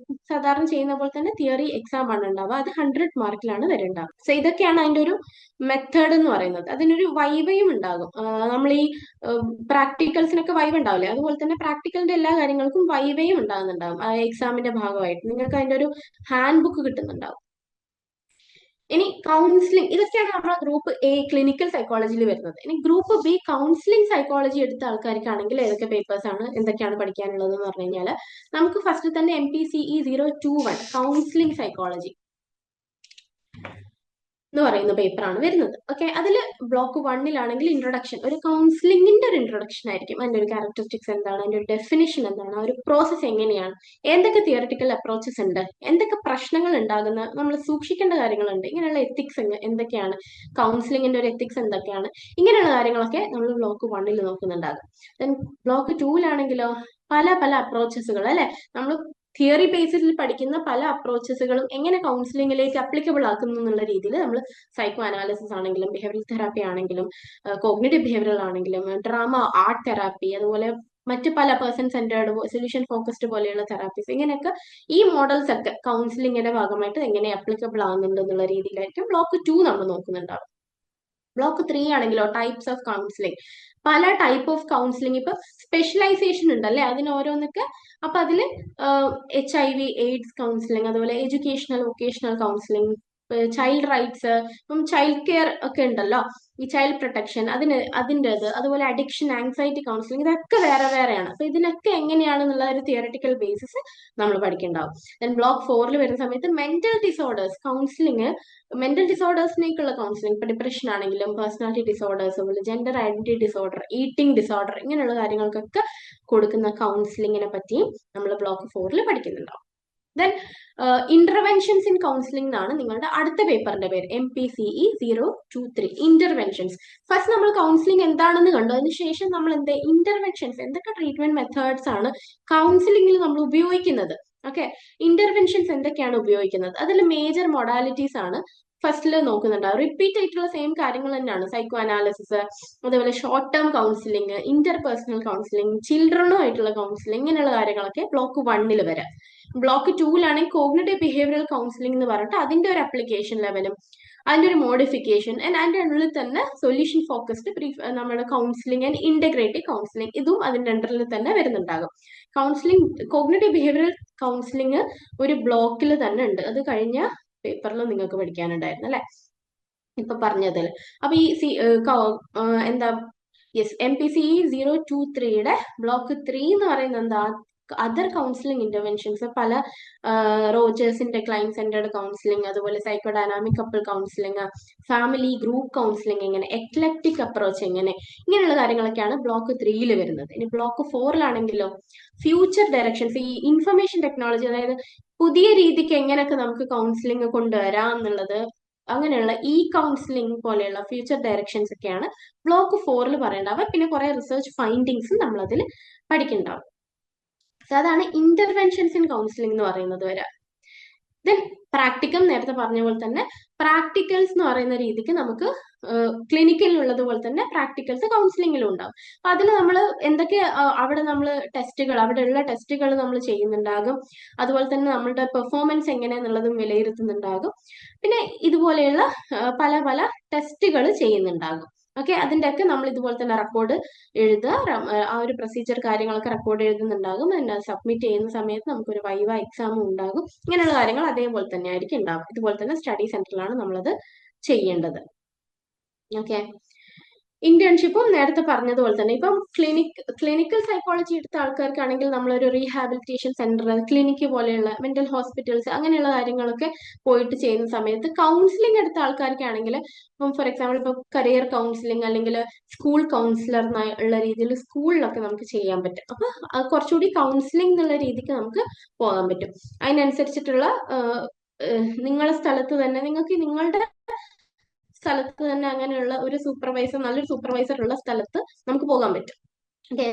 സാധാരണ ചെയ്യുന്ന പോലെ തന്നെ തിയറി എക്സാം ആണ് ഉണ്ടാവുക. അത് 100 മാർക്കിലാണ് വരേണ്ടത്. സോ ഇതൊക്കെയാണ് അതിന്റെ ഒരു മെത്തേഡ് എന്ന് പറയുന്നത്. അതിനൊരു വൈവയും ഉണ്ടാകും. നമ്മൾ ഈ പ്രാക്ടിക്കൽസിനൊക്കെ വൈവ ഉണ്ടാവില്ലേ, അതുപോലെ തന്നെ പ്രാക്ടിക്കലിന്റെ എല്ലാ കാര്യങ്ങൾക്കും വൈവയും ഉണ്ടാകുന്നുണ്ടാകും. ആ എക്സാമിന്റെ ഭാഗമായിട്ട് നിങ്ങൾക്ക് അതിന്റെ ഒരു ഹാൻഡ് ബുക്ക് കിട്ടുന്നുണ്ടാവും. ഇനി കൗൺസിലിംഗ്, ഇതൊക്കെയാണ് നമ്മുടെ ഗ്രൂപ്പ് എ ക്ലിനിക്കൽ സൈക്കോളജിയിൽ വരുന്നത്. ഇനി ഗ്രൂപ്പ് ബി കൗൺസിലിംഗ് സൈക്കോളജി എടുത്ത ആൾക്കാർക്കാണെങ്കിൽ ഏതൊക്കെ പേപ്പേഴ്സ് ആണ്, എന്തൊക്കെയാണ് പഠിക്കാനുള്ളത് എന്ന് പറഞ്ഞു കഴിഞ്ഞാൽ, നമുക്ക് ഫസ്റ്റ് തന്നെ MPCE 021 കൗൺസിലിംഗ് സൈക്കോളജി എന്ന് പറയുന്ന പേപ്പറാണ് വരുന്നത്. ഓക്കെ, അതിൽ ബ്ലോക്ക് 1-ലാണെങ്കിൽ ഇൻട്രൊഡക്ഷൻ, ഒരു കൗൺസിലിംഗിന്റെ ഒരു ഇൻട്രൊഡക്ഷൻ ആയിരിക്കും. അതിന്റെ ഒരു ക്യാരക്ടറിസ്റ്റിക്സ് എന്താണ്, അതിന്റെ ഒരു ഡെഫിനിഷൻ എന്താണ്, ആ ഒരു പ്രോസസ്സ് എങ്ങനെയാണ്, എന്തൊക്കെ തിയററ്റിക്കൽ അപ്രോച്ചസ് ഉണ്ട്, എന്തൊക്കെ പ്രശ്നങ്ങൾ ഉണ്ടാകുന്ന, നമ്മൾ സൂക്ഷിക്കേണ്ട കാര്യങ്ങളുണ്ട്, ഇങ്ങനെയുള്ള എത്തിക്സ് എന്തൊക്കെയാണ്, കൗൺസിലിംഗിന്റെ ഒരു എത്തിക്സ് എന്തൊക്കെയാണ്, ഇങ്ങനെയുള്ള കാര്യങ്ങളൊക്കെ നമ്മൾ ബ്ലോക്ക് 1-ൽ നോക്കുന്നുണ്ടാകും. ദെൻ ബ്ലോക്ക് 2-ലാണെങ്കിലോ പല പല അപ്രോച്ചസുകൾ അല്ലെ, നമ്മൾ തിയറി ബേസിൽ പഠിക്കുന്ന പല അപ്രോച്ചസുകളും എങ്ങനെ കൗൺസിലിംഗിലേക്ക് അപ്ലിക്കബിൾ ആക്കുന്നു എന്നുള്ള രീതിയിൽ നമ്മൾ സൈക്കോ അനാലിസിസ് ആണെങ്കിലും ബിഹേവിയറൽ തെറാപ്പി ആണെങ്കിലും കോഗ്നിറ്റീവ് ബിഹേവിയറൽ ആണെങ്കിലും ഡ്രാമ ആർട്ട് തെറാപ്പി, അതുപോലെ മറ്റ് പല പേഴ്സൺ സെന്റേർഡ് സൊല്യൂഷൻ ഫോക്കസ്ഡ് പോലെയുള്ള തെറാപ്പീസ്, ഇങ്ങനെയൊക്കെ ഈ മോഡൽസ് ഒക്കെ കൗൺസിലിംഗിന്റെ ഭാഗമായിട്ട് എങ്ങനെ അപ്ലിക്കബിൾ ആകുന്നുണ്ട് എന്നുള്ള രീതിയിലായിരിക്കും ബ്ലോക്ക് 2 നമ്മൾ നോക്കുന്നുണ്ടാവും. ബ്ലോക്ക് 3 ആണെങ്കിലോ ടൈപ്സ് ഓഫ് കൗൺസിലിംഗ്, പല ടൈപ്പ് ഓഫ് കൗൺസിലിംഗ്, ഇപ്പൊ സ്പെഷ്യലൈസേഷൻ ഉണ്ടല്ലേ അതിന് ഓരോന്നൊക്കെ. അപ്പൊ അതിൽ HIV AIDS കൗൺസിലിംഗ്, അതുപോലെ educational vocational counselling, child rights, ഇപ്പം ചൈൽഡ് കെയർ ഒക്കെ ഉണ്ടല്ലോ, ഈ ചൈൽഡ് പ്രൊട്ടക്ഷൻ അതിൻ്റെത്, അതുപോലെ അഡിക്ഷൻ ആങ്സൈറ്റി കൗൺസിലിംഗ്, ഇതൊക്കെ വേറെ വേറെയാണ്. അപ്പൊ ഇതിനൊക്കെ എങ്ങനെയാണെന്നുള്ള ഒരു തിയററ്റിക്കൽ ബേസിസ് നമ്മൾ പഠിക്കേണ്ടാവും. ദെൻ ബ്ലോക്ക് 4-ൽ വരുന്ന സമയത്ത് മെന്റൽ ഡിസോർഡേഴ്സ് കൗൺസിലിംഗ്, മെന്റൽ ഡിസോർഡേഴ്സിനേക്കുള്ള കൗൺസിലിംഗ്, ഇപ്പൊ ഡിപ്രഷൻ ആണെങ്കിലും പേഴ്സണാലിറ്റി ഡിസോർഡേഴ്സ്, അതുപോലെ gender identity disorder, eating disorder, ഇങ്ങനെയുള്ള കാര്യങ്ങൾക്കൊക്കെ കൊടുക്കുന്ന കൗൺസിലിങ്ങിനെ പറ്റിയും നമ്മൾ ബ്ലോക്ക് 4-ൽ പഠിക്കുന്നുണ്ടാവും. ദെൻ ഇന്റർവെൻഷൻസ് ഇൻ കൗൺസിലിംഗ് എന്നാണ് നിങ്ങളുടെ അടുത്ത പേപ്പറിന്റെ പേര്, MPCE 023 ഇന്റർവെൻഷൻസ്. ഫസ്റ്റ് നമ്മൾ കൗൺസിലിംഗ് എന്താണെന്ന് കണ്ടു, അതിനുശേഷം നമ്മൾ ഇന്റർവെൻഷൻസ്, എന്തൊക്കെ ട്രീറ്റ്മെന്റ് മെത്തേഡ്സ് ആണ് കൗൺസിലിംഗിൽ നമ്മൾ ഉപയോഗിക്കുന്നത്. ഓക്കെ, ഇന്റർവെൻഷൻസ് എന്തൊക്കെയാണ് ഉപയോഗിക്കുന്നത്, അതിൽ മേജർ മൊഡാലിറ്റീസ് ആണ് ഫസ്റ്റിൽ നോക്കുന്നുണ്ടാവും. റിപ്പീറ്റ് ആയിട്ടുള്ള സെയിം കാര്യങ്ങൾ തന്നെയാണ്, സൈക്കോ അനാലിസിസ്, അതേപോലെ short term counselling, interpersonal counselling, ചിൽഡ്രനുമായിട്ടുള്ള കൗൺസിലിംഗ്, ഇങ്ങനെയുള്ള കാര്യങ്ങളൊക്കെ ബ്ലോക്ക് 1-ൽ വരാം. ബ്ലോക്ക് 2-ലാണെങ്കിൽ കോഗ്നിറ്റീവ് ബിഹേവിയറൽ കൗൺസിലിംഗ് എന്ന് പറഞ്ഞിട്ട് അതിന്റെ ഒരു അപ്ലിക്കേഷൻ ലെവലും അതിന്റെ ഒരു മോഡിഫിക്കേഷൻ, അതിന്റെ ഉള്ളിൽ തന്നെ സൊല്യൂഷൻ ഫോക്കസ്ഡ് നമ്മുടെ കൗൺസിലിംഗ് ആൻഡ് ഇന്റഗ്രേറ്റീവ് കൗൺസിലിംഗ്, ഇതും അതിന്റെ അണ്ടറിൽ തന്നെ വരുന്നുണ്ടാകും. കൗൺസിലിംഗ് കോഗ്നിറ്റീവ് ബിഹേവിയറൽ കൗൺസിലിംഗ് ഒരു ബ്ലോക്കിൽ തന്നെ ഉണ്ട്. അത് കഴിഞ്ഞ പേപ്പറിൽ നിങ്ങൾക്ക് പഠിക്കാനുണ്ടായിരുന്നു അല്ലെ, ഇപ്പൊ പറഞ്ഞതിൽ. അപ്പൊ ഈ എന്താ MPCE 023-യുടെ ബ്ലോക്ക് 3 എന്ന് പറയുന്നത് എന്താ, അതർ കൗൺസിലിംഗ് ഇന്റർവെൻഷൻസ്, പല റോജേഴ്സിന്റെ ക്ലൈന്റ് സെന്റേർഡ് കൗൺസിലിംഗ്, അതുപോലെ psycho dynamic couple counselling, family group counselling, എങ്ങനെ എക്ലക്റ്റിക് അപ്രോച്ച്, ഇങ്ങനെയുള്ള കാര്യങ്ങളൊക്കെയാണ് ബ്ലോക്ക് 3-ൽ വരുന്നത്. ഇനി ബ്ലോക്ക് 4-ലാണെങ്കിലോ ഫ്യൂച്ചർ ഡയറക്ഷൻസ്, ഈ ഇൻഫർമേഷൻ ടെക്നോളജി, അതായത് പുതിയ രീതിക്ക് എങ്ങനെയൊക്കെ നമുക്ക് കൗൺസിലിംഗ് കൊണ്ടുവരാം എന്നുള്ളത്, അങ്ങനെയുള്ള ഈ കൗൺസിലിംഗ് പോലെയുള്ള ഫ്യൂച്ചർ ഡയറക്ഷൻസ് ഒക്കെയാണ് ബ്ലോക്ക് 4-ൽ പറയേണ്ടാവുക. പിന്നെ കുറെ റിസർച്ച് ഫൈൻഡിങ്സും നമ്മൾ അതിൽ പഠിക്കുന്നുണ്ടാവും. അതാണ് ഇന്റർവെൻഷൻസ് ഇൻ കൗൺസിലിംഗ് എന്ന് പറയുന്നത് വരെ. ദെൻ പ്രാക്ടിക്കൽ, നേരത്തെ പറഞ്ഞ പോലെ തന്നെ പ്രാക്ടിക്കൽസ് എന്ന് പറയുന്ന രീതിക്ക് നമുക്ക് ക്ലിനിക്കലിലുള്ളത് പോലെ തന്നെ പ്രാക്ടിക്കൽസ് കൗൺസിലിംഗിലും ഉണ്ടാവും. അപ്പൊ അതിൽ നമ്മൾ എന്തൊക്കെ അവിടെ നമ്മൾ അവിടെയുള്ള ടെസ്റ്റുകൾ നമ്മൾ ചെയ്യുന്നുണ്ടാകും. അതുപോലെ തന്നെ നമ്മളുടെ പെർഫോമൻസ് എങ്ങനെയാന്നുള്ളതും വിലയിരുത്തുന്നുണ്ടാകും. പിന്നെ ഇതുപോലെയുള്ള പല പല ടെസ്റ്റുകൾ ചെയ്യുന്നുണ്ടാകും. ഓക്കെ, അതിൻ്റെയൊക്കെ നമ്മൾ ഇതുപോലെ തന്നെ റെക്കോർഡ് എഴുതുക. ആ ഒരു പ്രൊസീജിയർ കാര്യങ്ങളൊക്കെ റെക്കോർഡ് എഴുതുന്നുണ്ടാകും. പിന്നെ സബ്മിറ്റ് ചെയ്യുന്ന സമയത്ത് നമുക്കൊരു വൈവ എക്സാമും ഉണ്ടാകും. ഇങ്ങനെയുള്ള കാര്യങ്ങൾ അതേപോലെ തന്നെ ആയിരിക്കും ഉണ്ടാകും. ഇതുപോലെ തന്നെ സ്റ്റഡി സെന്ററിലാണ് നമ്മളത് ചെയ്യേണ്ടത്. ഓക്കെ, ഇന്റേൺഷിപ്പും നേരത്തെ പറഞ്ഞതുപോലെ തന്നെ ഇപ്പം ക്ലിനിക്കൽ സൈക്കോളജി എടുത്ത ആൾക്കാർക്കാണെങ്കിൽ നമ്മളൊരു റീഹാബിലിറ്റേഷൻ സെന്റർ, ക്ലിനിക്ക് പോലെയുള്ള മെന്റൽ ഹോസ്പിറ്റൽസ് അങ്ങനെയുള്ള കാര്യങ്ങളൊക്കെ പോയിട്ട് ചെയ്യുന്ന സമയത്ത്, കൗൺസിലിംഗ് എടുത്ത ആൾക്കാർക്കാണെങ്കിൽ ഇപ്പം ഫോർ എക്സാമ്പിൾ ഇപ്പം കരിയർ കൗൺസിലിംഗ് അല്ലെങ്കിൽ സ്കൂൾ കൗൺസിലർ ഉള്ള രീതിയിൽ സ്കൂളിലൊക്കെ നമുക്ക് ചെയ്യാൻ പറ്റും. അപ്പൊ കുറച്ചുകൂടി കൗൺസിലിംഗ് എന്നുള്ള രീതിക്ക് നമുക്ക് പോകാൻ പറ്റും. അതിനനുസരിച്ചിട്ടുള്ള നിങ്ങളുടെ സ്ഥലത്ത് തന്നെ നിങ്ങളുടെ സ്ഥലത്ത് തന്നെ അങ്ങനെയുള്ള ഒരു സൂപ്പർവൈസർ, നല്ലൊരു സൂപ്പർവൈസർ ഉള്ള സ്ഥലത്ത് നമുക്ക് പോകാൻ പറ്റും. ഓക്കെ,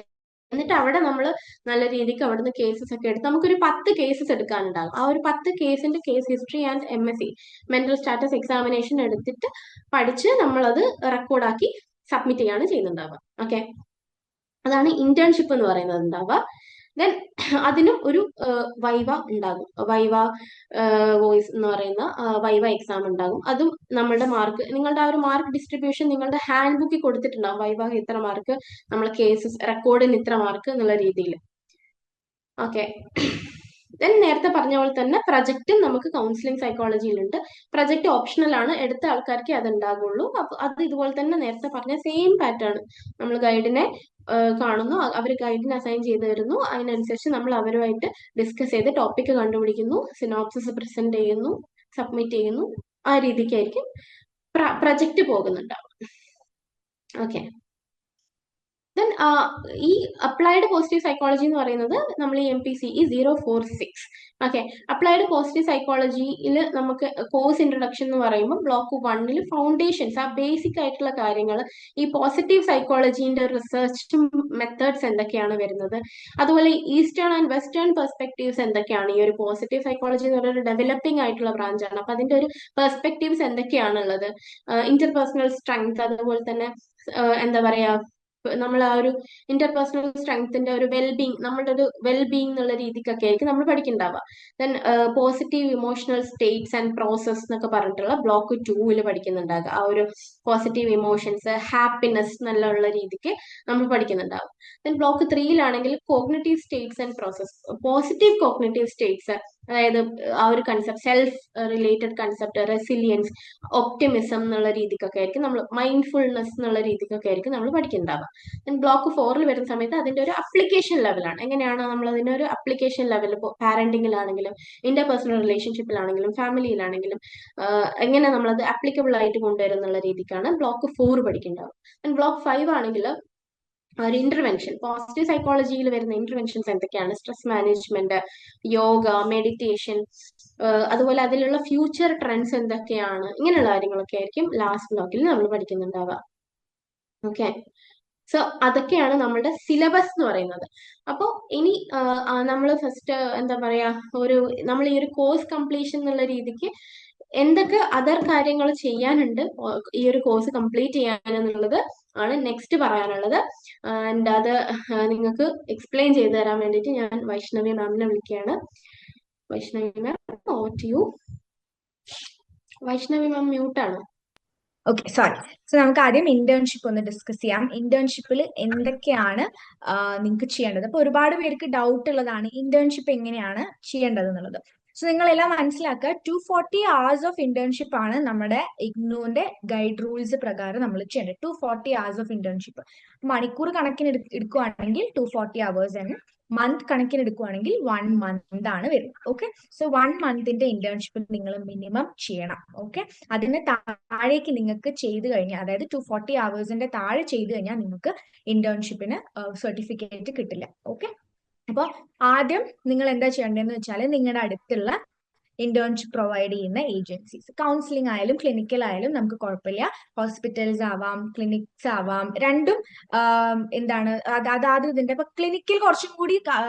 എന്നിട്ട് അവിടെ നമ്മൾ നല്ല രീതിക്ക് അവിടുന്ന് കേസസ് ഒക്കെ എടുത്ത് നമുക്കൊരു 10 കേസസ് എടുക്കാനുണ്ടാകും. ആ ഒരു 10 കേസിന്റെ case history and MSc mental status examination എടുത്തിട്ട് പഠിച്ച് നമ്മളത് റെക്കോർഡാക്കി സബ്മിറ്റ് ചെയ്യാണ് ചെയ്യുന്നുണ്ടാവുക. ഓക്കെ, അതാണ് ഇന്റേൺഷിപ്പ് എന്ന് പറയുന്നത് ഉണ്ടാവുക. ദെൻ അതിനും ഒരു വൈവ ഉണ്ടാകും. വൈവ വോയിസ് എന്ന് പറയുന്ന വൈവ എക്സാം ഉണ്ടാകും. അതും നമ്മളുടെ മാർക്ക്, നിങ്ങളുടെ ആ ഒരു മാർക്ക് ഡിസ്ട്രിബ്യൂഷൻ നിങ്ങളുടെ ഹാൻഡ് ബുക്കിൽ കൊടുത്തിട്ടുണ്ടാകും. വൈവ ഇത്ര മാർക്ക്, നമ്മളെ കേസസ് റെക്കോർഡിന് ഇത്ര മാർക്ക് എന്നുള്ള രീതിയിൽ. ഓക്കെ, ദെൻ നേരത്തെ പറഞ്ഞ പോലെ തന്നെ പ്രൊജക്റ്റും നമുക്ക് കൗൺസിലിംഗ് സൈക്കോളജിയിലുണ്ട്. പ്രൊജക്റ്റ് ഓപ്ഷണൽ ആണ്, എടുത്ത ആൾക്കാർക്ക് അത് ഉണ്ടാകുള്ളൂ. അപ്പൊ അത് ഇതുപോലെ തന്നെ നേരത്തെ പറഞ്ഞ സെയിം പാറ്റേൺ, നമ്മൾ ഗൈഡിനെ കാണുന്നു, അവർ ഗൈഡിനെ അസൈൻ ചെയ്ത് തരുന്നു. അതിനനുസരിച്ച് നമ്മൾ അവരുമായിട്ട് ഡിസ്കസ് ചെയ്ത് ടോപ്പിക് കണ്ടുപിടിക്കുന്നു, സിനോപ്സിസ് പ്രസന്റ് ചെയ്യുന്നു, സബ്മിറ്റ് ചെയ്യുന്നു. ആ രീതിക്കായിരിക്കും പ്രൊജക്റ്റ് പോകുന്നുണ്ടാവും. ഓക്കെ, ദെൻ ഈ അപ്ലൈഡ് പോസിറ്റീവ് സൈക്കോളജി എന്ന് പറയുന്നത് നമ്മൾ ഈ MPCE 046. ഓക്കെ, അപ്ലൈഡ് പോസിറ്റീവ് സൈക്കോളജിയിൽ നമുക്ക് കോഴ്സ് ഇൻട്രൊഡക്ഷൻ എന്ന് പറയുമ്പോൾ ബ്ലോക്ക് 1 ഫൗണ്ടേഷൻസ്, ആ ബേസിക് ആയിട്ടുള്ള കാര്യങ്ങൾ, ഈ പോസിറ്റീവ് സൈക്കോളജിന്റെ റിസർച്ച് മെത്തേഡ്സ് എന്തൊക്കെയാണ് വരുന്നത്, അതുപോലെ ഈസ്റ്റേൺ ആൻഡ് വെസ്റ്റേൺ പെർസ്പെക്ടീവ്സ് എന്തൊക്കെയാണ്. ഈ ഒരു പോസിറ്റീവ് സൈക്കോളജി എന്ന് പറയുന്നത് ഡെവലപ്പിംഗ് ആയിട്ടുള്ള ബ്രാഞ്ചാണ്. അപ്പൊ അതിന്റെ ഒരു പെർസ്പെക്ടീവ്സ് എന്തൊക്കെയാണുള്ളത്, ഇന്റർപേഴ്സണൽ സ്ട്രെങ്ത്, അതുപോലെ തന്നെ എന്താ പറയാ, നമ്മൾ ആ ഒരു ഇന്റർപേഴ്സണൽ സ്ട്രെങ്ത്തിന്റെ ഒരു വെൽബീങ്, നമ്മളുടെ ഒരു വെൽബീങ് എന്നുള്ള രീതിക്കൊക്കെ ആയിരിക്കും നമ്മൾ പഠിക്കുന്നുണ്ടാവുക. Then positive emotional states and process എന്നൊക്കെ പറഞ്ഞിട്ടുള്ള ബ്ലോക്ക് 2 പഠിക്കുന്നുണ്ടാകുക. ആ ഒരു പോസിറ്റീവ് ഇമോഷൻസ്, ഹാപ്പിനെസ് എന്നുള്ള രീതിക്ക് നമ്മൾ പഠിക്കുന്നുണ്ടാവും. Then block 3 cognitive states and process, positive cognitive states, അതായത് ആ ഒരു concept, self related concept, resilience, optimism എന്നുള്ള രീതിക്കൊക്കെ ആയിരിക്കും നമ്മൾ, മൈൻഡ്ഫുൾനെസ് എന്നുള്ള രീതിക്കൊക്കെ ആയിരിക്കും നമ്മൾ പഠിക്കുന്നുണ്ടാവുക. ബ്ലോക്ക് 4 വരുന്ന സമയത്ത് അതിന്റെ ഒരു അപ്ലിക്കേഷൻ ലെവലാണ്. എങ്ങനെയാണ് നമ്മൾ അതിന്റെ ഒരു അപ്ലിക്കേഷൻ ലെവൽ, പാരന്റിങ്ങിലാണെങ്കിലും ഇന്റർപേഴ്സണൽ റിലേഷൻഷിപ്പിലാണെങ്കിലും ഫാമിലിയിലാണെങ്കിലും എങ്ങനെ നമ്മളത് അപ്ലിക്കബിൾ ആയിട്ട് കൊണ്ടുവരും എന്നുള്ള രീതിക്കാണ് ബ്ലോക്ക് 4 പഠിക്കുന്നുണ്ടാവുക. ബ്ലോക്ക് 5 ആണെങ്കിൽ ഒരു ഇന്റർവെൻഷൻ, പോസിറ്റീവ് സൈക്കോളജിയിൽ വരുന്ന ഇന്റർവെൻഷൻസ് എന്തൊക്കെയാണ്, സ്ട്രെസ് മാനേജ്മെന്റ്, യോഗ, മെഡിറ്റേഷൻ, അതുപോലെ അതിലുള്ള ഫ്യൂച്ചർ ട്രെൻഡ്സ് എന്തൊക്കെയാണ്, ഇങ്ങനെയുള്ള കാര്യങ്ങളൊക്കെ ആയിരിക്കും ലാസ്റ്റ് ബ്ലോക്കിൽ നമ്മൾ പഠിക്കുന്നുണ്ടാവുക. ഓക്കെ, സോ അതൊക്കെയാണ് നമ്മളുടെ സിലബസ് എന്ന് പറയുന്നത്. അപ്പോൾ ഇനി നമ്മൾ ഫസ്റ്റ് എന്താ പറയാ, നമ്മൾ ഈ ഒരു കോഴ്സ് കംപ്ലീഷൻ എന്നുള്ള രീതിക്ക് എന്തൊക്കെ അതർ കാര്യങ്ങൾ ചെയ്യാനുണ്ട് ഈ ഒരു കോഴ്സ് കംപ്ലീറ്റ് ചെയ്യാനെന്നുള്ളത് ആണ് നെക്സ്റ്റ് പറയാനുള്ളത്. ആൻഡ് അത് നിങ്ങൾക്ക് എക്സ്പ്ലെയിൻ ചെയ്തു തരാൻ വേണ്ടിയിട്ട് ഞാൻ വൈഷ്ണവി മാമിനെ വിളിക്കുകയാണ്. Vaishnavi ma'am, over to you. Vaishnavi ma'am മ്യൂട്ടാണോ? Okay, sorry. സോ നമുക്ക് ആദ്യം ഇന്റേൺഷിപ്പ് ഒന്ന് ഡിസ്കസ് ചെയ്യാം. ഇന്റേൺഷിപ്പിൽ എന്തൊക്കെയാണ് നിങ്ങൾക്ക് ചെയ്യേണ്ടത്. അപ്പൊ ഒരുപാട് പേർക്ക് ഡൗട്ട് ഉള്ളതാണ് ഇന്റേൺഷിപ്പ് എങ്ങനെയാണ് ചെയ്യേണ്ടത് എന്നുള്ളത്. സോ നിങ്ങളെല്ലാം മനസ്സിലാക്കുക, 240 hours ഓഫ് ഇന്റേൺഷിപ്പ് ആണ് നമ്മുടെ ഇഗ്നുവിന്റെ ഗൈഡ് റൂൾസ് പ്രകാരം നമ്മൾ ചെയ്യേണ്ടത്. 240 hours ഓഫ് ഇന്റേൺഷിപ്പ്. മണിക്കൂർ കണക്കിന് എടുക്കുകയാണെങ്കിൽ 240 hours ആണ്. മന്ത് കണക്കിന് എടുക്കുകയാണെങ്കിൽ 1 month ആണ് വരുന്നത്. ഓക്കെ, സോ 1 monthന്റെ ഇന്റേൺഷിപ്പ് നിങ്ങൾ മിനിമം ചെയ്യണം. ഓക്കെ, അതിന് താഴേക്ക് നിങ്ങൾക്ക് ചെയ്ത് കഴിഞ്ഞാൽ, അതായത് 240 hours താഴെ ചെയ്ത് കഴിഞ്ഞാൽ നിങ്ങൾക്ക് ഇന്റേൺഷിപ്പിന് സർട്ടിഫിക്കറ്റ് കിട്ടില്ല. ഓക്കെ, അപ്പോൾ ആദ്യം നിങ്ങൾ എന്താ ചെയ്യേണ്ടതെന്ന് വെച്ചാൽ നിങ്ങളുടെ അടുത്തുള്ള ഇന്റേൺഷിപ്പ് പ്രൊവൈഡ് ചെയ്യുന്ന ഏജൻസീസ്, കൗൺസിലിംഗ് ആയാലും ക്ലിനിക്കൽ ആയാലും നമുക്ക് കുഴപ്പമില്ല. ഹോസ്പിറ്റൽസ് ആവാം, ക്ലിനിക്സ് ആവാം, രണ്ടും എന്താണ് അതാത് ഇതിന്റെ. ഇപ്പൊ ക്ലിനിക്കിൽ കുറച്ചും കൂടി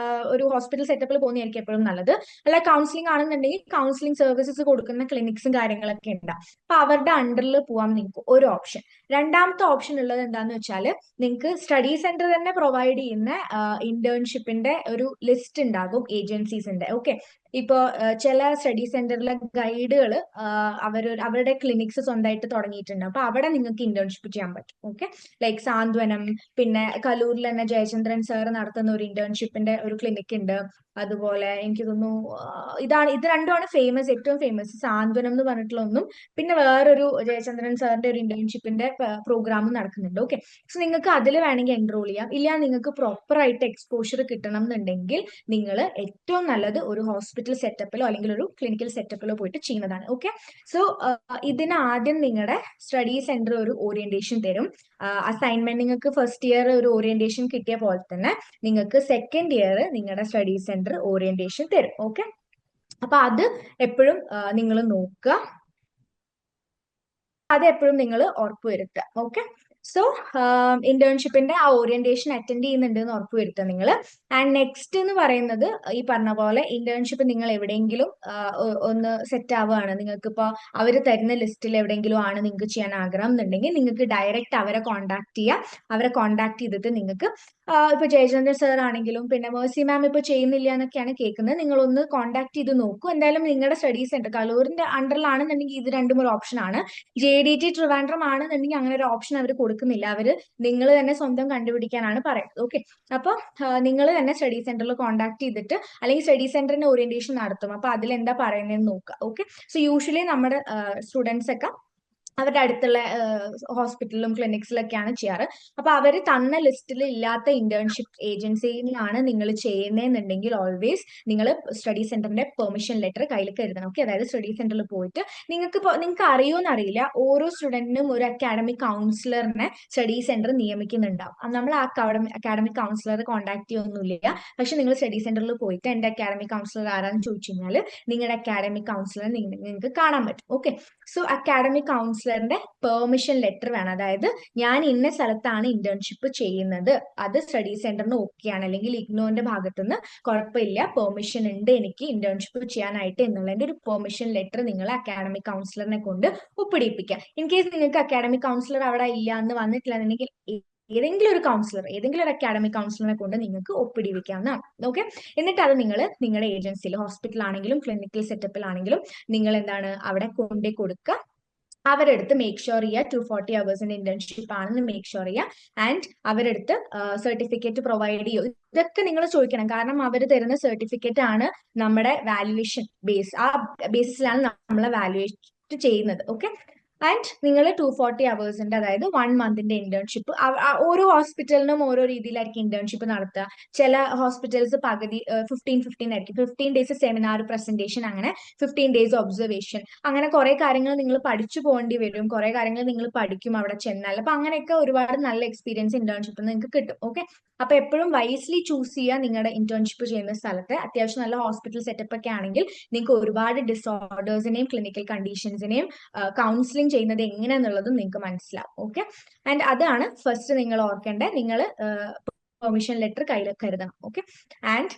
ഒരു ഹോസ്പിറ്റൽ സെറ്റപ്പിൽ പോകുന്നതായിരിക്കും എപ്പോഴും നല്ലത്. അല്ല കൗൺസിലിംഗ് ആണെന്നുണ്ടെങ്കിൽ കൗൺസിലിംഗ് സർവീസസ് കൊടുക്കുന്ന ക്ലിനിക്സും കാര്യങ്ങളൊക്കെ ഉണ്ടാവും. അപ്പൊ അവരുടെ അണ്ടറിൽ പോവാം നിങ്ങൾക്ക് ഒരു ഓപ്ഷൻ. രണ്ടാമത്തെ ഓപ്ഷൻ ഉള്ളത് എന്താന്ന് വെച്ചാൽ നിങ്ങൾക്ക് സ്റ്റഡി സെന്റർ തന്നെ പ്രൊവൈഡ് ചെയ്യുന്ന ഇന്റേൺഷിപ്പിന്റെ ഒരു ലിസ്റ്റ് ഉണ്ടാകും ഏജൻസീസിന്റെ. ഓക്കെ, ഇപ്പോ ചില സ്റ്റഡി സെന്ററിലെ ഗൈഡുകൾ അവരുടെ ക്ലിനിക്സ് സ്വന്തമായിട്ട് തുടങ്ങിയിട്ടുണ്ട്. അപ്പൊ അവിടെ നിങ്ങൾക്ക് ഇന്റേൺഷിപ്പ് ചെയ്യാൻ പറ്റും. ഓക്കെ, ലൈക്ക് സാന്ത്വനം, പിന്നെ കലൂരിൽ തന്നെ ജയചന്ദ്രൻ സാർ നടത്തുന്ന ഒരു ഇന്റേൺഷിപ്പിന്റെ ഒരു ക്ലിനിക് ഉണ്ട്. അതുപോലെ എനിക്ക് തോന്നുന്നു ഇത് രണ്ടുമാണ് ഫേമസ്, ഏറ്റവും ഫേമസ് സാന്ത്വനം എന്ന് പറഞ്ഞിട്ടുള്ള ഒന്നും, പിന്നെ വേറൊരു ജയചന്ദ്രൻ സാറിന്റെ ഒരു ഇന്റേൺഷിപ്പിന്റെ പ്രോഗ്രാമും നടക്കുന്നുണ്ട്. ഓക്കെ, സോ നിങ്ങൾക്ക് അതിൽ വേണമെങ്കിൽ എൻറോൾ ചെയ്യാം. ഇല്ല നിങ്ങൾക്ക് പ്രോപ്പർ ആയിട്ട് എക്സ്പോഷർ കിട്ടണം എന്നുണ്ടെങ്കിൽ നിങ്ങൾ ഏറ്റവും നല്ലത് ഒരു ഹോസ്പിറ്റൽ സെറ്റപ്പിലോ അല്ലെങ്കിൽ ഒരു ക്ലിനിക്കൽ സെറ്റപ്പിലോ പോയിട്ട് ചെയ്യുന്നതാണ്. ഓക്കെ, സോ ഇതിന് ആദ്യം നിങ്ങളുടെ സ്റ്റഡി സെന്റർ ഒരു ഓറിയന്റേഷൻ തരും. അസൈൻമെന്റ് നിങ്ങൾക്ക് ഫസ്റ്റ് ഇയർ ഒരു ഓറിയന്റേഷൻ കിട്ടിയ പോലെ തന്നെ നിങ്ങൾക്ക് സെക്കൻഡ് ഇയർ നിങ്ങളുടെ സ്റ്റഡി സെന്റർ ഓറിയന്റേഷൻ തരും. ഓക്കെ, അപ്പൊ അത് എപ്പോഴും നിങ്ങൾ നോക്കുക, അത് എപ്പോഴും നിങ്ങൾ ഉറപ്പുവരുത്തുക. ഓക്കെ, സോ ഇന്റേൺഷിപ്പിന്റെ ആ ഓറിയന്റേഷൻ അറ്റൻഡ് ചെയ്യുന്നുണ്ട് എന്ന് ഉറപ്പുവരുത്തുക നിങ്ങൾ. ആൻഡ് നെക്സ്റ്റ് എന്ന് പറയുന്നത് ഈ പറഞ്ഞ പോലെ ഇന്റേൺഷിപ്പ് നിങ്ങൾ എവിടെയെങ്കിലും ഒന്ന് സെറ്റ് ആവുകയാണ്, നിങ്ങൾക്ക് ഇപ്പോൾ അവർ തരുന്ന ലിസ്റ്റിൽ എവിടെയെങ്കിലും ആണ് നിങ്ങൾക്ക് ചെയ്യാൻ ആഗ്രഹം എന്നുണ്ടെങ്കിൽ നിങ്ങൾക്ക് ഡയറക്റ്റ് അവരെ കോൺടാക്ട് ചെയ്യാം. അവരെ കോൺടാക്ട് ചെയ്തിട്ട് നിങ്ങൾക്ക് ഇപ്പൊ ജയചന്ദ്രൻ സാർ ആണെങ്കിലും പിന്നെ മേഴ്സി മാം ഇപ്പൊ ചെയ്യുന്നില്ല എന്നൊക്കെയാണ് കേൾക്കുന്നത്, നിങ്ങളൊന്ന് കോൺടാക്ട് ചെയ്ത് നോക്കൂ. എന്തായാലും നിങ്ങളുടെ സ്റ്റഡി സെന്റർ കലൂരിന്റെ അണ്ടറിലാണെന്നുണ്ടെങ്കിൽ ഇത് രണ്ടും ഒരു ഓപ്ഷൻ ആണ്. JDT ട്രിവാൻഡ്രം ആണെന്നുണ്ടെങ്കിൽ അങ്ങനെ ഒരു ഓപ്ഷൻ അവർ കൊടുക്കുന്നില്ല. അവര് നിങ്ങൾ തന്നെ സ്വന്തം കണ്ടുപിടിക്കാനാണ് പറയുന്നത്. ഓക്കെ, അപ്പൊ നിങ്ങൾ തന്നെ സ്റ്റഡി സെന്ററിൽ കോൺടാക്ട് ചെയ്തിട്ട് അല്ലെങ്കിൽ സ്റ്റഡി സെന്ററിന് ഓറിയന്റേഷൻ നടത്തും. അപ്പൊ അതിൽ എന്താ പറയുന്നതെന്ന് നോക്കുക. ഓക്കെ, സോ യൂഷ്വലി നമ്മുടെ സ്റ്റുഡൻസ് ഒക്കെ അവരുടെ അടുത്തുള്ള ഹോസ്പിറ്റലിലും ക്ലിനിക്സിലൊക്കെയാണ് ചെയ്യാറ്. അപ്പൊ അവര് തന്ന ലിസ്റ്റിൽ ഇല്ലാത്ത ഇന്റേൺഷിപ്പ് ഏജൻസിയിലാണ് നിങ്ങൾ ചെയ്യുന്നതെന്നുണ്ടെങ്കിൽ ഓൾവേസ് നിങ്ങൾ സ്റ്റഡി സെന്ററിന്റെ പെർമിഷൻ ലെറ്റർ കയ്യിൽ കരുതണം. ഓക്കെ, അതായത് സ്റ്റഡി സെന്ററിൽ പോയിട്ട് നിങ്ങൾക്ക് അറിയോന്ന് അറിയില്ല, ഓരോ സ്റ്റുഡന്റിനും ഒരു അക്കാഡമിക് കൗൺസിലറിനെ സ്റ്റഡി സെന്റർ നിയമിക്കുന്നുണ്ടാവും. നമ്മൾ ആ അക്കാഡമിക് കൗൺസിലറെ കോൺടാക്ട് ചെയ്യൊന്നുമില്ല. പക്ഷെ നിങ്ങൾ സ്റ്റഡി സെന്ററിൽ പോയിട്ട് എന്റെ അക്കാഡമിക് കൗൺസിലർ ആരാന്ന് ചോദിച്ചു കഴിഞ്ഞാൽ നിങ്ങളുടെ അക്കാഡമിക് കൗൺസിലറെ നിങ്ങൾക്ക് കാണാൻ പറ്റും. ഓക്കെ, സോ അക്കാഡമിക് കൗൺസിലറിന്റെ പെർമിഷൻ ലെറ്റർ വേണം. അതായത് ഞാൻ ഇന്ന സ്ഥലത്താണ് ഇന്റേൺഷിപ്പ് ചെയ്യുന്നത്, അത് സ്റ്റഡി സെന്ററിന് ഓക്കെ ആണ്, അല്ലെങ്കിൽ ഇഗ്നോന്റെ ഭാഗത്തുനിന്ന് കുഴപ്പമില്ല, പെർമിഷൻ ഉണ്ട് എനിക്ക് ഇന്റേൺഷിപ്പ് ചെയ്യാനായിട്ട് എന്നുള്ളതിന്റെ ഒരു പെർമിഷൻ ലെറ്റർ നിങ്ങൾ അക്കാഡമിക് കൗൺസിലറിനെ കൊണ്ട് ഒപ്പിടിപ്പിക്കുക. ഇൻ കേസ് നിങ്ങൾക്ക് അക്കാഡമിക് കൗൺസിലർ അവിടെ ഇല്ല എന്ന് വന്നിട്ടില്ല എന്നുണ്ടെങ്കിൽ ഏതെങ്കിലും ഒരു കൗൺസിലർ, ഏതെങ്കിലും ഒരു അക്കാഡമിക് കൗൺസിലറിനെ കൊണ്ട് നിങ്ങൾക്ക് ഒപ്പിടിവിക്കാവുന്നതാണ്. ഓക്കെ, എന്നിട്ട് അത് നിങ്ങൾ നിങ്ങളുടെ ഏജൻസിയിൽ ഹോസ്പിറ്റൽ ആണെങ്കിലും ക്ലിനിക്കൽ സെറ്റപ്പിലാണെങ്കിലും നിങ്ങൾ എന്താണ് അവിടെ കൊണ്ടേ കൊടുക്കുക. അവരെടുത്ത് മേക്ക് ഷുവർ ചെയ്യുക 240 അവേഴ്സിന്റെ ഇന്റേൺഷിപ്പ് ആണെന്ന് മേക്ക് ഷുവർ ചെയ്യുക. ആൻഡ് അവരെടുത്ത് സർട്ടിഫിക്കറ്റ് പ്രൊവൈഡ് ചെയ്യും. ഇതൊക്കെ നിങ്ങൾ ചോദിക്കണം, കാരണം അവർ തരുന്ന സർട്ടിഫിക്കറ്റ് ആണ് നമ്മുടെ വാല്യുവേഷൻ ബേസ്. ആ ബേസിസിലാണ് നമ്മളെ വാല്യുവേറ്റ് ചെയ്യുന്നത്. ഓക്കെ, ആൻഡ് നിങ്ങൾ 240 അവേഴ്സിന്റെ അതായത് 1 മന്തിന്റെ ഇന്റേൺഷിപ്പ്, ഓരോ ഹോസ്പിറ്റലിനും ഓരോ രീതിയിലായിരിക്കും ഇന്റേൺഷിപ്പ് നടത്തുക. ചില ഹോസ്പിറ്റൽസ് പകുതി 15 ആയിരിക്കും. 15 ഡേയ്സ് സെമിനാർ പ്രസന്റേഷൻ, അങ്ങനെ 15 ഡേയ്സ് ഒബ്സർവേഷൻ, അങ്ങനെ കുറെ കാര്യങ്ങൾ നിങ്ങൾ പഠിച്ചു പോകേണ്ടി വരും. കുറെ കാര്യങ്ങൾ നിങ്ങൾ പഠിക്കും അവിടെ ചെന്നാൽ. അപ്പൊ അങ്ങനെയൊക്കെ ഒരുപാട് നല്ല എക്സ്പീരിയൻസ് ഇന്റേൺഷിപ്പ് നിങ്ങൾക്ക് കിട്ടും. ഓക്കെ, അപ്പൊ എപ്പോഴും വൈസ്ലി ചൂസ് ചെയ്യുക നിങ്ങളുടെ ഇന്റേൺഷിപ്പ് ചെയ്യുന്ന സ്ഥലത്ത്. അത്യാവശ്യം നല്ല ഹോസ്പിറ്റൽ സെറ്റപ്പ് ഒക്കെ ആണെങ്കിൽ നിങ്ങൾക്ക് ഒരുപാട് ഡിസോർഡേഴ്സിനെയും ക്ലിനിക്കൽ കണ്ടീഷൻസിനെയും കൗൺസിലിംഗ് ചെയ്യുന്നത് എങ്ങനെയാന്നുള്ളതും നിങ്ങൾക്ക് മനസ്സിലാവും. ഓക്കെ, ആൻഡ് അതാണ് ഫസ്റ്റ് നിങ്ങൾ ഓർക്കേണ്ടത്. നിങ്ങൾ പെർമിഷൻ ലെറ്റർ കയ്യിൽ കരുതണം. ഓക്കെ, ആൻഡ്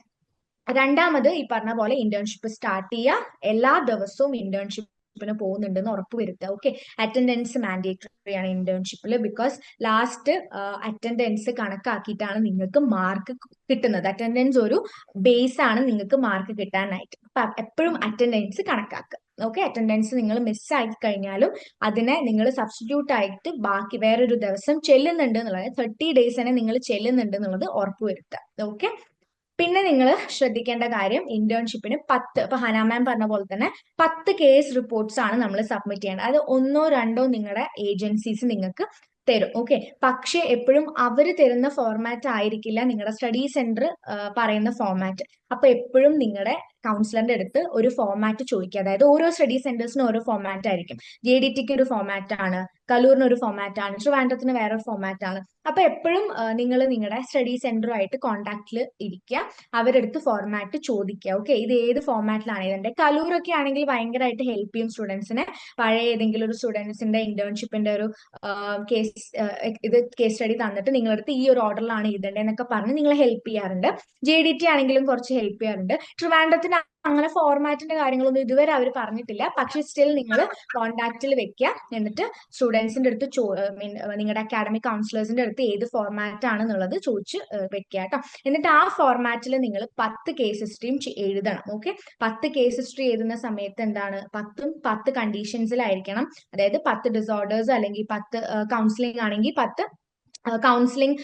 രണ്ടാമത് ഈ പറഞ്ഞ പോലെ ഇന്റേൺഷിപ്പ് സ്റ്റാർട്ട് ചെയ്യുക. എല്ലാ ദിവസവും ഇന്റേൺഷിപ്പിന് പോകുന്നുണ്ടെന്ന് ഉറപ്പ് വരുത്തുക. ഓക്കെ, അറ്റൻഡൻസ് മാൻഡേറ്ററി ആണ് ഇന്റേൺഷിപ്പിൽ. ബിക്കോസ് ലാസ്റ്റ് അറ്റൻഡൻസ് കണക്കാക്കിയിട്ടാണ് നിങ്ങൾക്ക് മാർക്ക് കിട്ടുന്നത്. അറ്റൻഡൻസ് ഒരു ബേസ് ആണ് നിങ്ങൾക്ക് മാർക്ക് കിട്ടാനായിട്ട്. അപ്പൊ എപ്പോഴും അറ്റൻഡൻസ് കണക്കാക്കുക. ഓക്കെ, അറ്റൻഡൻസ് നിങ്ങൾ മിസ്സാക്കി കഴിഞ്ഞാലും അതിനെ നിങ്ങൾ സബ്സ്റ്റിറ്റ്യൂട്ട് ആയിട്ട് ബാക്കി വേറൊരു ദിവസം ചെല്ലുന്നുണ്ട് എന്നുള്ളത്, 30 ഡേയ്സ് തന്നെ നിങ്ങൾ ചെല്ലുന്നുണ്ട് എന്നുള്ളത് ഉറപ്പുവരുത്തുക. ഓക്കെ, പിന്നെ നിങ്ങൾ ശ്രദ്ധിക്കേണ്ട കാര്യം ഇന്റേൺഷിപ്പിന് 10, ഇപ്പൊ ഹന മാം പറഞ്ഞ പോലെ തന്നെ 10 കേസ് റിപ്പോർട്ട്സ് ആണ് നമ്മൾ സബ്മിറ്റ് ചെയ്യേണ്ടത്. അത് ഒന്നോ രണ്ടോ നിങ്ങളുടെ ഏജൻസീസ് നിങ്ങൾക്ക് തരും. ഓക്കെ, പക്ഷെ എപ്പോഴും അവര് തരുന്ന ഫോർമാറ്റ് ആയിരിക്കില്ല നിങ്ങളുടെ സ്റ്റഡി സെന്റർ പറയുന്ന ഫോർമാറ്റ്. അപ്പൊ എപ്പോഴും നിങ്ങളുടെ കൗൺസിലറിന്റെ അടുത്ത് ഒരു ഫോർമാറ്റ് ചോദിക്കുക. അതായത് ഓരോ സ്റ്റഡി സെന്റേഴ്സിനും ഓരോ ഫോർമാറ്റ് ആയിരിക്കും. JDTക്ക് ഒരു ഫോർമാറ്റ് ആണ്, കലൂറിന് ഒരു ഫോർമാറ്റ് ആണ്, ട്രിവാൻഡ്രത്തിന് വേറെ ഫോർമാറ്റ് ആണ്. അപ്പൊ എപ്പോഴും നിങ്ങൾ നിങ്ങളുടെ സ്റ്റഡി സെന്ററുമായിട്ട് കോൺടാക്റ്റിൽ ഇരിക്കുക, അവരെടുത്ത് ഫോർമാറ്റ് ചോദിക്കുക. ഓക്കെ, ഇത് ഏത് ഫോർമാറ്റിലാണ് ഇതിന്റെ. കലൂരൊക്കെ ആണെങ്കിൽ ഭയങ്കരമായിട്ട് ഹെൽപ്പ് ചെയ്യും സ്റ്റുഡൻസിനെ. പഴയ ഏതെങ്കിലും ഒരു സ്റ്റുഡൻസിന്റെ ഇന്റേൺഷിപ്പിന്റെ ഒരു കേസ് സ്റ്റഡി തന്നിട്ട് നിങ്ങളടുത്ത് ഈ ഒരു ഓർഡറിലാണ് എഴുതേണ്ടത് എന്നൊക്കെ പറഞ്ഞ് നിങ്ങളെ ഹെൽപ്പ് ചെയ്യാറുണ്ട്. JDT ആണെങ്കിലും കുറച്ച് ഹെൽപ്പ് ചെയ്യാറുണ്ട്. ട്രിവാൻഡ്രത്തിന് അങ്ങനെ ഫോർമാറ്റിന്റെ കാര്യങ്ങളൊന്നും ഇതുവരെ അവർ പറഞ്ഞിട്ടില്ല. പക്ഷെ സ്റ്റിൽ നിങ്ങൾ കോൺടാക്റ്റിൽ വെക്കുക. എന്നിട്ട് സ്റ്റുഡൻസിന്റെ അടുത്ത് നിങ്ങളുടെ അക്കാഡമിക് കൗൺസിലേഴ്സിന്റെ അടുത്ത് ഏത് ഫോർമാറ്റ് ആണെന്നുള്ളത് ചോദിച്ച് വെക്കുക കേട്ടോ. എന്നിട്ട് ആ ഫോർമാറ്റിൽ നിങ്ങൾ 10 കേസ് ഹിസ്റ്ററിയും എഴുതണം. ഓക്കെ, 10 കേസ് ഹിസ്റ്ററി എഴുതുന്ന സമയത്ത് എന്താണ്, 10 കണ്ടീഷൻസിലായിരിക്കണം. അതായത് 10 ഡിസോർഡേഴ്സ് അല്ലെങ്കിൽ 10 കൗൺസിലിംഗ് ആണെങ്കിൽ 10 കൗൺസിലിംഗ്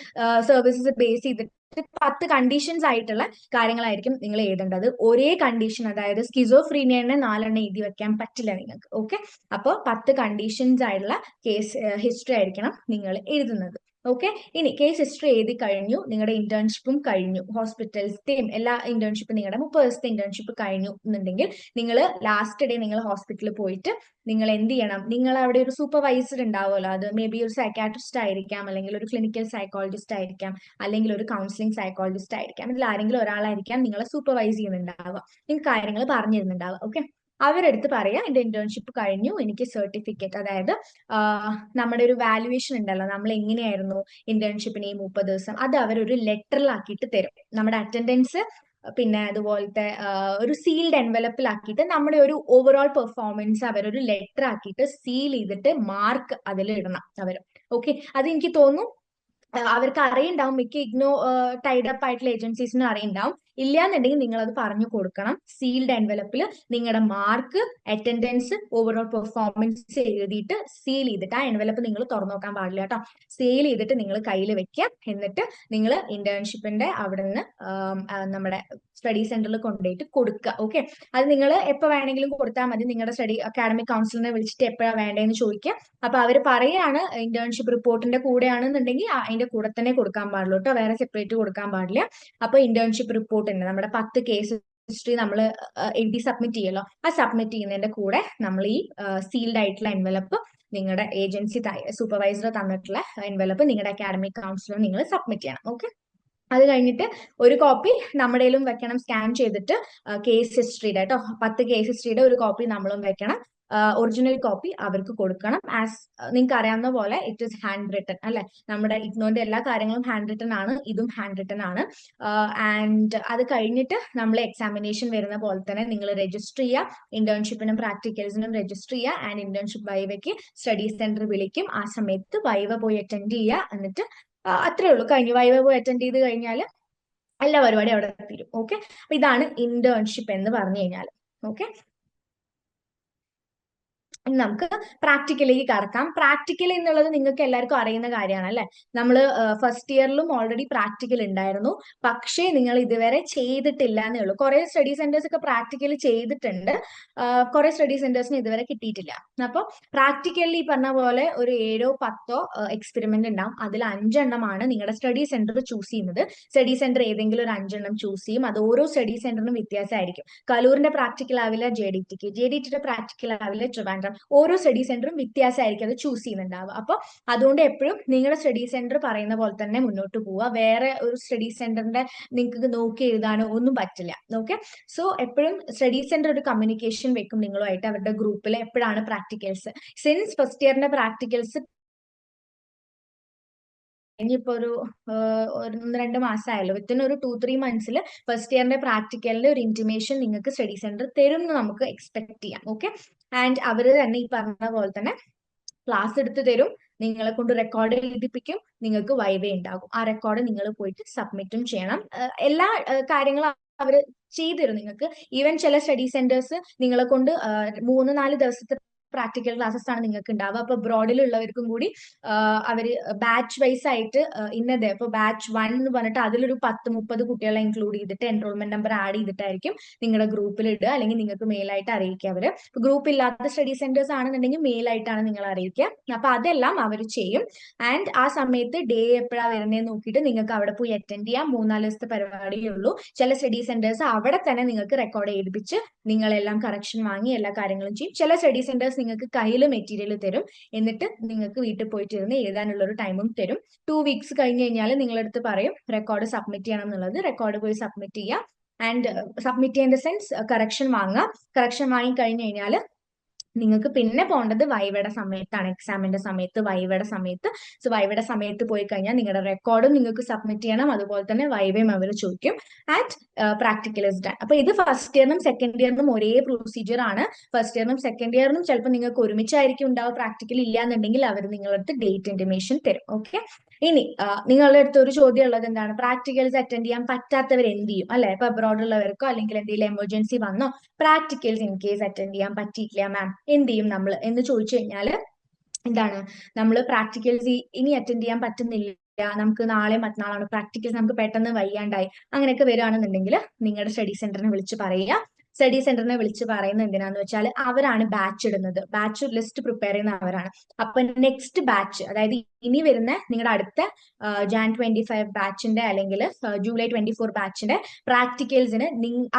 സർവീസസ് ബേസ് ചെയ്തിട്ട് 10 കണ്ടീഷൻസ് ആയിട്ടുള്ള കാര്യങ്ങളായിരിക്കും നിങ്ങൾ എഴുതേണ്ടത്. ഒരേ കണ്ടീഷൻ, അതായത് സ്കിസോഫ്രീനിയനെ 4 എഴുതി വെക്കാൻ പറ്റില്ല നിങ്ങൾക്ക്. ഓക്കെ, അപ്പോൾ 10 കണ്ടീഷൻസ് ആയിട്ടുള്ള കേസ് ഹിസ്റ്ററി ആയിരിക്കണം നിങ്ങൾ എഴുതുന്നത്. ഓക്കെ, ഇനി കേസ് ഹിസ്റ്ററി എഴുതി കഴിഞ്ഞു, നിങ്ങളുടെ ഇന്റേൺഷിപ്പും കഴിഞ്ഞു, ഹോസ്പിറ്റൽസിന്റെയും എല്ലാ ഇന്റേൺഷിപ്പും നിങ്ങളുടെ 30 ദിവസത്തെ ഇന്റേൺഷിപ്പ് കഴിഞ്ഞു എന്നുണ്ടെങ്കിൽ നിങ്ങൾ ലാസ്റ്റ് ഡേ നിങ്ങൾ ഹോസ്പിറ്റലിൽ പോയിട്ട് നിങ്ങൾ എന്ത് ചെയ്യണം, നിങ്ങൾ അവിടെ ഒരു സൂപ്പർവൈസർ ഉണ്ടാവുമല്ലോ, അത് മേ ബി ഒരു സൈക്കാട്രിസ്റ്റ് ആയിരിക്കാം, അല്ലെങ്കിൽ ഒരു ക്ലിനിക്കൽ സൈക്കോളജിസ്റ്റ് ആയിരിക്കാം, അല്ലെങ്കിൽ ഒരു കൗൺസിലിംഗ് സൈക്കോളജിസ്റ്റ് ആയിരിക്കാം. ഇതിൽ ആരെങ്കിലും ഒരാളായിരിക്കാം നിങ്ങളെ സൂപ്പർവൈസ് ചെയ്യുന്നുണ്ടാവുക, നിങ്ങൾക്ക് കാര്യങ്ങൾ പറഞ്ഞു തരുന്നുണ്ടാവുക. ഓക്കെ, അവരെടുത്ത് പറയാ എന്റെ ഇന്റേൺഷിപ്പ് കഴിഞ്ഞു, എനിക്ക് സർട്ടിഫിക്കറ്റ്, അതായത് നമ്മുടെ ഒരു വാല്യുവേഷൻ ഉണ്ടല്ലോ, നമ്മൾ എങ്ങനെയായിരുന്നു ഇന്റേൺഷിപ്പിന് ഈ 30 ദിവസം, അത് അവരൊരു ലെറ്ററിലാക്കിയിട്ട് തരും. നമ്മുടെ അറ്റൻഡൻസ് പിന്നെ അതുപോലത്തെ ഒരു സീൽഡ് എൻവലപ്പിലാക്കിയിട്ട് നമ്മുടെ ഒരു ഓവറോൾ പെർഫോമൻസ് അവരൊരു ലെറ്റർ ആക്കിയിട്ട് സീൽ ചെയ്തിട്ട് മാർക്ക് അതിൽ ഇടണം അവർ. ഓക്കെ, അത് എനിക്ക് തോന്നുന്നു അവർക്ക് അറിയുണ്ടാവും, മിക്ക ഇഗ്നോ ടൈഡ് അപ്പ് ആയിട്ടുള്ള ഏജൻസീസിനും അറിയുണ്ടാവും. ഇല്ലാന്നുണ്ടെങ്കിൽ നിങ്ങൾ അത് പറഞ്ഞു കൊടുക്കണം. സീൽഡ് എൻവലപ്പിൽ നിങ്ങളുടെ മാർക്ക്, അറ്റൻഡൻസ്, ഓവറോൾ പെർഫോമൻസ് എഴുതിയിട്ട് സീൽ ചെയ്തിട്ട്, ആ എൻവലപ്പ് നിങ്ങൾ തുറന്നു നോക്കാൻ പാടില്ല കേട്ടോ, സീൽ ചെയ്തിട്ട് നിങ്ങൾ കയ്യിൽ വെക്കുക. എന്നിട്ട് നിങ്ങൾ ഇന്റേൺഷിപ്പിന്റെ അവിടെ നിന്ന് നമ്മുടെ സ്റ്റഡി സെന്ററിൽ കൊണ്ടുപോയിട്ട് കൊടുക്കുക. ഓക്കെ, അത് നിങ്ങൾ എപ്പോൾ വേണമെങ്കിലും കൊടുത്താൽ മതി. നിങ്ങളുടെ അക്കാഡമിക് കൗൺസിലിനെ വിളിച്ചിട്ട് എപ്പോഴാണ് വേണ്ടതെന്ന് ചോദിക്കുക. അപ്പൊ അവർ പറയാണ് ഇന്റേൺഷിപ്പ് റിപ്പോർട്ടിന്റെ കൂടെയാണെന്നുണ്ടെങ്കിൽ അതിന്റെ കൂടെ തന്നെ കൊടുക്കാൻ പാടുള്ളൂ കേട്ടോ, വേറെ സെപ്പറേറ്റ് കൊടുക്കാൻ പാടില്ല. അപ്പൊ ഇന്റേൺഷിപ്പ് റിപ്പോർട്ട് ഉണ്ട്, നമ്മുടെ 10 കേസ് ഹിസ്റ്ററി നമ്മൾ എഴുതി സബ്മിറ്റ് ചെയ്യല്ലോ, ആ സബ്മിറ്റ് ചെയ്യുന്നതിന്റെ കൂടെ നമ്മൾ ഈ സീൽഡ് ആയിട്ടുള്ള എൻവലപ്പ്, നിങ്ങളുടെ ഏജൻസി സൂപ്പർവൈസർ തന്നിട്ടുള്ള എൻവലപ്പ് നിങ്ങളുടെ അക്കാഡമിക് കൗൺസിലർ നിങ്ങൾ സബ്മിറ്റ് ചെയ്യണം. ഓക്കെ, അത് കഴിഞ്ഞിട്ട് ഒരു കോപ്പി നമ്മുടെയിലും വെക്കണം, സ്കാൻ ചെയ്തിട്ട് കേസ് ഹിസ്റ്ററിയുടെ കേട്ടോ, 10 കേസ് ഹിസ്റ്ററിയുടെ ഒരു കോപ്പി നമ്മളും വെക്കണം. ഒറിജിനൽ കോപ്പി അവർക്ക് കൊടുക്കണം. ആസ് നിങ്ങൾക്ക് അറിയാവുന്ന പോലെ ഇറ്റ് ഇസ് ഹാൻഡ് റിട്ടൺ അല്ലെ, നമ്മുടെ ഇഗ്നോന്റെ എല്ലാ കാര്യങ്ങളും ഹാൻഡ് റിട്ടൺ ആണ്, ഇതും ഹാൻഡ് റിട്ടൺ ആണ്. ആൻഡ് അത് കഴിഞ്ഞിട്ട് നമ്മൾ എക്സാമിനേഷൻ വരുന്ന പോലെ തന്നെ നിങ്ങൾ രജിസ്റ്റർ ചെയ്യുക, ഇന്റേൺഷിപ്പിനും പ്രാക്ടിക്കൽസിനും രജിസ്റ്റർ ചെയ്യുക. ആൻഡ് ഇന്റേൺഷിപ്പ് വൈവയ്ക്ക് സ്റ്റഡി സെന്റർ വിളിക്കും, ആ സമയത്ത് വൈവ പോയി അറ്റൻഡ് ചെയ്യുക. എന്നിട്ട് അത്രേ ഉള്ളൂ, കഴിഞ്ഞു. വൈവ പോയി അറ്റൻഡ് ചെയ്ത് കഴിഞ്ഞാൽ എല്ലാ പരിപാടിയും അവിടെ തീരും. ഓക്കെ, അപ്പൊ ഇതാണ് ഇന്റേൺഷിപ്പ് എന്ന് പറഞ്ഞു കഴിഞ്ഞാൽ. ഓക്കെ, നമുക്ക് പ്രാക്ടിക്കലിലേക്ക് കടക്കാം. പ്രാക്ടിക്കൽ എന്നുള്ളത് നിങ്ങൾക്ക് എല്ലാവർക്കും അറിയുന്ന കാര്യമാണ് അല്ലെ. നമ്മൾ ഫസ്റ്റ് ഇയറിലും ഓൾറെഡി പ്രാക്ടിക്കൽ ഉണ്ടായിരുന്നു, പക്ഷേ നിങ്ങൾ ഇതുവരെ ചെയ്തിട്ടില്ല എന്നേ ഉള്ളൂ. കുറെ സ്റ്റഡി സെന്റേഴ്സ് ഒക്കെ പ്രാക്ടിക്കൽ ചെയ്തിട്ടുണ്ട്, കുറെ സ്റ്റഡി സെന്റേഴ്സിന് ഇതുവരെ കിട്ടിയിട്ടില്ല. അപ്പോൾ പ്രാക്ടിക്കലി പറഞ്ഞ പോലെ ഒരു 7-10 എക്സ്പെരിമെന്റ് ഉണ്ടാവും. അതിൽ 5 എണ്ണമാണ് നിങ്ങളുടെ സ്റ്റഡി സെന്റർ ചൂസ് ചെയ്യുന്നത്. സ്റ്റഡി സെന്റർ ഏതെങ്കിലും ഒരു 5 എണ്ണം ചൂസ് ചെയ്യും. അത് ഓരോ സ്റ്റഡി സെന്ററിനും വ്യത്യാസമായിരിക്കും. കലൂരിന്റെ പ്രാക്ടിക്കൽ ആവില്ല JDTക്ക്, JDTയുടെ പ്രാക്ടിക്കൽ ആവില്ല ട്രിവാൻഡ്രം. ഓരോ സ്റ്റഡി സെന്ററും വ്യത്യാസമായിരിക്കും അത് ചൂസ് ചെയ്യുന്നുണ്ടാവുക. അപ്പൊ അതുകൊണ്ട് എപ്പോഴും നിങ്ങളുടെ സ്റ്റഡി സെന്റർ പറയുന്ന പോലെ തന്നെ മുന്നോട്ട് പോവുക. വേറെ ഒരു സ്റ്റഡി സെന്ററിന്റെ നിങ്ങൾക്ക് നോക്കി എഴുതാനോ ഒന്നും പറ്റില്ല. ഓക്കെ, സോ എപ്പോഴും സ്റ്റഡി സെന്റർ ഒരു കമ്മ്യൂണിക്കേഷൻ വെക്കും നിങ്ങളുമായിട്ട്, അവരുടെ ഗ്രൂപ്പിൽ എപ്പോഴാണ് പ്രാക്ടിക്കൽസ്. സിൻസ് ഫസ്റ്റ് ഇയറിന്റെ പ്രാക്ടിക്കൽസ് ഇനിയിപ്പോ ഒരു 1-2 മാസമായല്ലോ, വിത്തിൻ ഒരു 2-3 മന്ത്സിൽ ഫസ്റ്റ് ഇയറിന്റെ പ്രാക്ടിക്കലിന്റെ ഒരു ഇന്റിമേഷൻ നിങ്ങൾക്ക് സ്റ്റഡി സെന്റർ തരും എന്ന് നമുക്ക് എക്സ്പെക്ട് ചെയ്യാം. ഓക്കെ, ആൻഡ് അവര് തന്നെ ഈ പറഞ്ഞ പോലെ തന്നെ ക്ലാസ് എടുത്ത് തരും, നിങ്ങളെ കൊണ്ട് റെക്കോർഡ് എഴുതിപ്പിക്കും, നിങ്ങൾക്ക് വൈവ ഉണ്ടാകും. ആ റെക്കോർഡ് നിങ്ങൾ പോയിട്ട് സബ്മിറ്റും ചെയ്യണം. എല്ലാ കാര്യങ്ങളും അവര് ചെയ്തു തരും നിങ്ങൾക്ക്. ഈവൻ ചില സ്റ്റഡി സെന്റേഴ്സ് നിങ്ങളെ കൊണ്ട് 3-4 ദിവസത്തെ പ്രാക്ടിക്കൽ ക്ലാസ്സസ് ആണ് നിങ്ങൾക്ക് ഉണ്ടാവുക. അപ്പൊ ബ്രോഡിലുള്ളവർക്കും കൂടി അവര് ബാച്ച് വൈസ് ആയിട്ട് ഇന്നത്, ഇപ്പൊ ബാച്ച് 1 എന്ന് പറഞ്ഞിട്ട് അതിലൊരു 10-30 കുട്ടികളെ ഇൻക്ലൂഡ് ചെയ്തിട്ട് എൻറോൾമെന്റ് നമ്പർ ആഡ് ചെയ്തിട്ടായിരിക്കും നിങ്ങളുടെ ഗ്രൂപ്പിൽ ഇടുക, അല്ലെങ്കിൽ നിങ്ങൾക്ക് മെയിലായിട്ട് അറിയിക്കുക. അവര് ഗ്രൂപ്പ് ഇല്ലാത്ത സ്റ്റഡി സെന്റേഴ്സ് ആണെന്നുണ്ടെങ്കിൽ മെയിലായിട്ടാണ് നിങ്ങൾ അറിയിക്കുക. അപ്പൊ അതെല്ലാം അവർ ചെയ്യും. ആൻഡ് ആ സമയത്ത് ഡേ എപ്പോഴാണ് വരുന്നതെന്ന് നോക്കിയിട്ട് നിങ്ങൾക്ക് അവിടെ പോയി അറ്റൻഡ് ചെയ്യാം. 3-4 ദിവസത്തെ പരിപാടിയേ ഉള്ളൂ. ചില സ്റ്റഡി സെന്റേഴ്സ് അവിടെ തന്നെ നിങ്ങൾക്ക് റെക്കോർഡ് ചെയ്യിപ്പിച്ച് നിങ്ങളെല്ലാം കറക്ഷൻ വാങ്ങി എല്ലാ കാര്യങ്ങളും ചെയ്യും. ചില സ്റ്റഡി സെന്റേഴ്സ് നിങ്ങൾക്ക് കയ്യിൽ മെറ്റീരിയൽ തരും, എന്നിട്ട് നിങ്ങൾക്ക് വീട്ടിൽ പോയിട്ട് ഇരുന്ന് എഴുതാനുള്ള ഒരു ടൈമും തരും. 2 വീക്സ് കഴിഞ്ഞ് കഴിഞ്ഞാൽ നിങ്ങളടുത്ത് പറയും റെക്കോർഡ് സബ്മിറ്റ് ചെയ്യണം എന്നുള്ളത്. റെക്കോർഡ് പോയി സബ്മിറ്റ് ചെയ്യുക. ആൻഡ് സബ്മിറ്റ് ചെയ്യുന്ന സെൻസ് കറക്ഷൻ വാങ്ങുക. കറക്ഷൻ വാങ്ങി കഴിഞ്ഞ് കഴിഞ്ഞാൽ നിങ്ങൾക്ക് പിന്നെ പോകേണ്ടത് വൈവയുടെ സമയത്താണ്, എക്സാമിന്റെ സമയത്ത്, വൈവയുടെ സമയത്ത്. സോ വൈവയുടെ സമയത്ത് പോയി കഴിഞ്ഞാൽ നിങ്ങളുടെ റെക്കോർഡും നിങ്ങൾക്ക് സബ്മിറ്റ് ചെയ്യണം, അതുപോലെ തന്നെ വൈവയും അവർ ചോദിക്കും. And practical is done. അപ്പൊ ഇത് ഫസ്റ്റ് ഇയറിനും സെക്കൻഡ് ഇയറിനും ഒരേ പ്രൊസീജിയർ ആണ്. ഫസ്റ്റ് ഇയറിനും സെക്കൻഡ് ഇയറിനും ചിലപ്പോൾ നിങ്ങൾക്ക് ഒരുമിച്ചായിരിക്കും ഉണ്ടാവുക പ്രാക്ടിക്കൽ, ഇല്ലാന്നുണ്ടെങ്കിൽ അവർ നിങ്ങളടുത്ത് ഡേറ്റ് ഇന്റിമേഷൻ തരും. ഓക്കെ. ഇനി നിങ്ങളുടെ അടുത്ത് ഒരു ചോദ്യം ഉള്ളത് എന്താണ്, പ്രാക്ടിക്കൽസ് അറ്റൻഡ് ചെയ്യാൻ പറ്റാത്തവർ എന്ത് ചെയ്യും, അല്ലെ? ഇപ്പൊ അബ്രോഡ് ഉള്ളവർക്കോ അല്ലെങ്കിൽ എന്തെങ്കിലും എമർജൻസി വന്നോ പ്രാക്ടിക്കൽസ് ഇൻ കേസ് അറ്റൻഡ് ചെയ്യാൻ പറ്റിയിട്ടില്ല മാം, എന്ത് ചെയ്യും നമ്മൾ എന്ന് ചോദിച്ചു കഴിഞ്ഞാൽ എന്താണ്, നമ്മൾ പ്രാക്ടിക്കൽസ് ഇനി അറ്റൻഡ് ചെയ്യാൻ പറ്റുന്നില്ല, നമുക്ക് നാളെ മറ്റന്നാളാണ് പ്രാക്ടിക്കൽസ്, നമുക്ക് പെട്ടെന്ന് വയ്യാണ്ടായി, അങ്ങനെയൊക്കെ വരികയാണെന്നുണ്ടെങ്കിൽ നിങ്ങളുടെ സ്റ്റഡി സെന്ററിനെ വിളിച്ച് പറയുക. സ്റ്റഡി സെന്ററിനെ വിളിച്ച് പറയുന്നത് എന്തിനാന്ന് വെച്ചാൽ അവരാണ് ബാച്ച് ഇടുന്നത്, ബാച്ച് ലിസ്റ്റ് പ്രിപ്പയർ ചെയ്യുന്ന അവരാണ്. അപ്പൊ നെക്സ്റ്റ് ബാച്ച്, അതായത് ഇനി വരുന്ന നിങ്ങളുടെ അടുത്ത Jan 25 ബാച്ചിന്റെ അല്ലെങ്കിൽ July 24 ബാച്ചിന്റെ പ്രാക്ടിക്കൽസിന്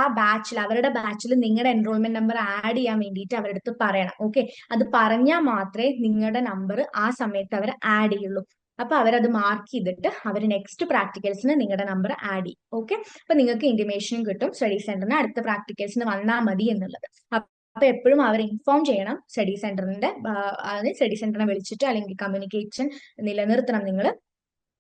ആ ബാച്ചിൽ, അവരുടെ ബാച്ചിൽ നിങ്ങളുടെ എൻറോൾമെന്റ് നമ്പർ ആഡ് ചെയ്യാൻ വേണ്ടിയിട്ട് അവരുടെ അടുത്ത് പറയണം. ഓക്കെ. അത് പറഞ്ഞാൽ മാത്രമേ നിങ്ങളുടെ നമ്പർ ആ സമയത്ത് അവർ ആഡ് ചെയ്യുള്ളൂ. അപ്പൊ അവരത് മാർക്ക് ചെയ്തിട്ട് അവർ നെക്സ്റ്റ് പ്രാക്ടിക്കൽസിന് നിങ്ങളുടെ നമ്പർ ആഡ് ചെയ്യും. ഓക്കെ. അപ്പൊ നിങ്ങൾക്ക് ഇന്റിമേഷൻ കിട്ടും സ്റ്റഡി സെന്ററിന് അടുത്ത പ്രാക്ടിക്കൽസിന് വന്നാൽ മതി എന്നുള്ളത്. അപ്പൊ എപ്പോഴും അവർ ഇൻഫോം ചെയ്യണം സ്റ്റഡി സെന്ററിന്റെ, സ്റ്റഡി സെന്ററിനെ വിളിച്ചിട്ട്, അല്ലെങ്കിൽ കമ്മ്യൂണിക്കേഷൻ നിലനിർത്തണം നിങ്ങൾ.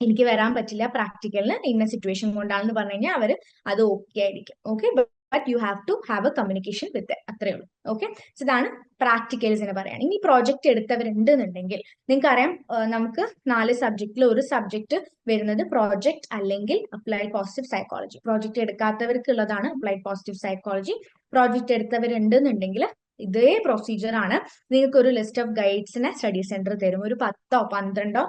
എനിക്ക് വരാൻ പറ്റില്ല പ്രാക്ടിക്കലിന്, ഇന്ന സിറ്റുവേഷൻ കൊണ്ടാണെന്ന് പറഞ്ഞു കഴിഞ്ഞാൽ അവർ അത് ഓക്കെ ആയിരിക്കും. Okay. But you have to have a communication with അത്രേ ഉള്ളൂ. ഓക്കെ. സോ ഇതാണ് പ്രാക്ടിക്കൽസിന് പറയുകയാണ്. ഇനി പ്രോജക്റ്റ് എടുത്തവരുണ്ടെന്നുണ്ടെങ്കിൽ നിങ്ങൾക്കറിയാം, നമുക്ക് 4 സബ്ജക്റ്റിൽ ഒരു സബ്ജക്ട് വരുന്നത് പ്രോജക്റ്റ് അല്ലെങ്കിൽ അപ്ലൈഡ് പോസിറ്റീവ് സൈക്കോളജി. പ്രോജക്റ്റ് എടുക്കാത്തവർക്കുള്ളതാണ് അപ്ലൈഡ് പോസിറ്റീവ് സൈക്കോളജി. പ്രോജക്റ്റ് എടുത്തവരുണ്ടെന്നുണ്ടെങ്കിൽ ഇതേ പ്രൊസീജിയർ ആണ്. നിങ്ങൾക്ക് ഒരു ലിസ്റ്റ് ഓഫ് ഗൈഡ്സിനെ സ്റ്റഡി സെന്റർ തരും, ഒരു 10ഓ 12ഓ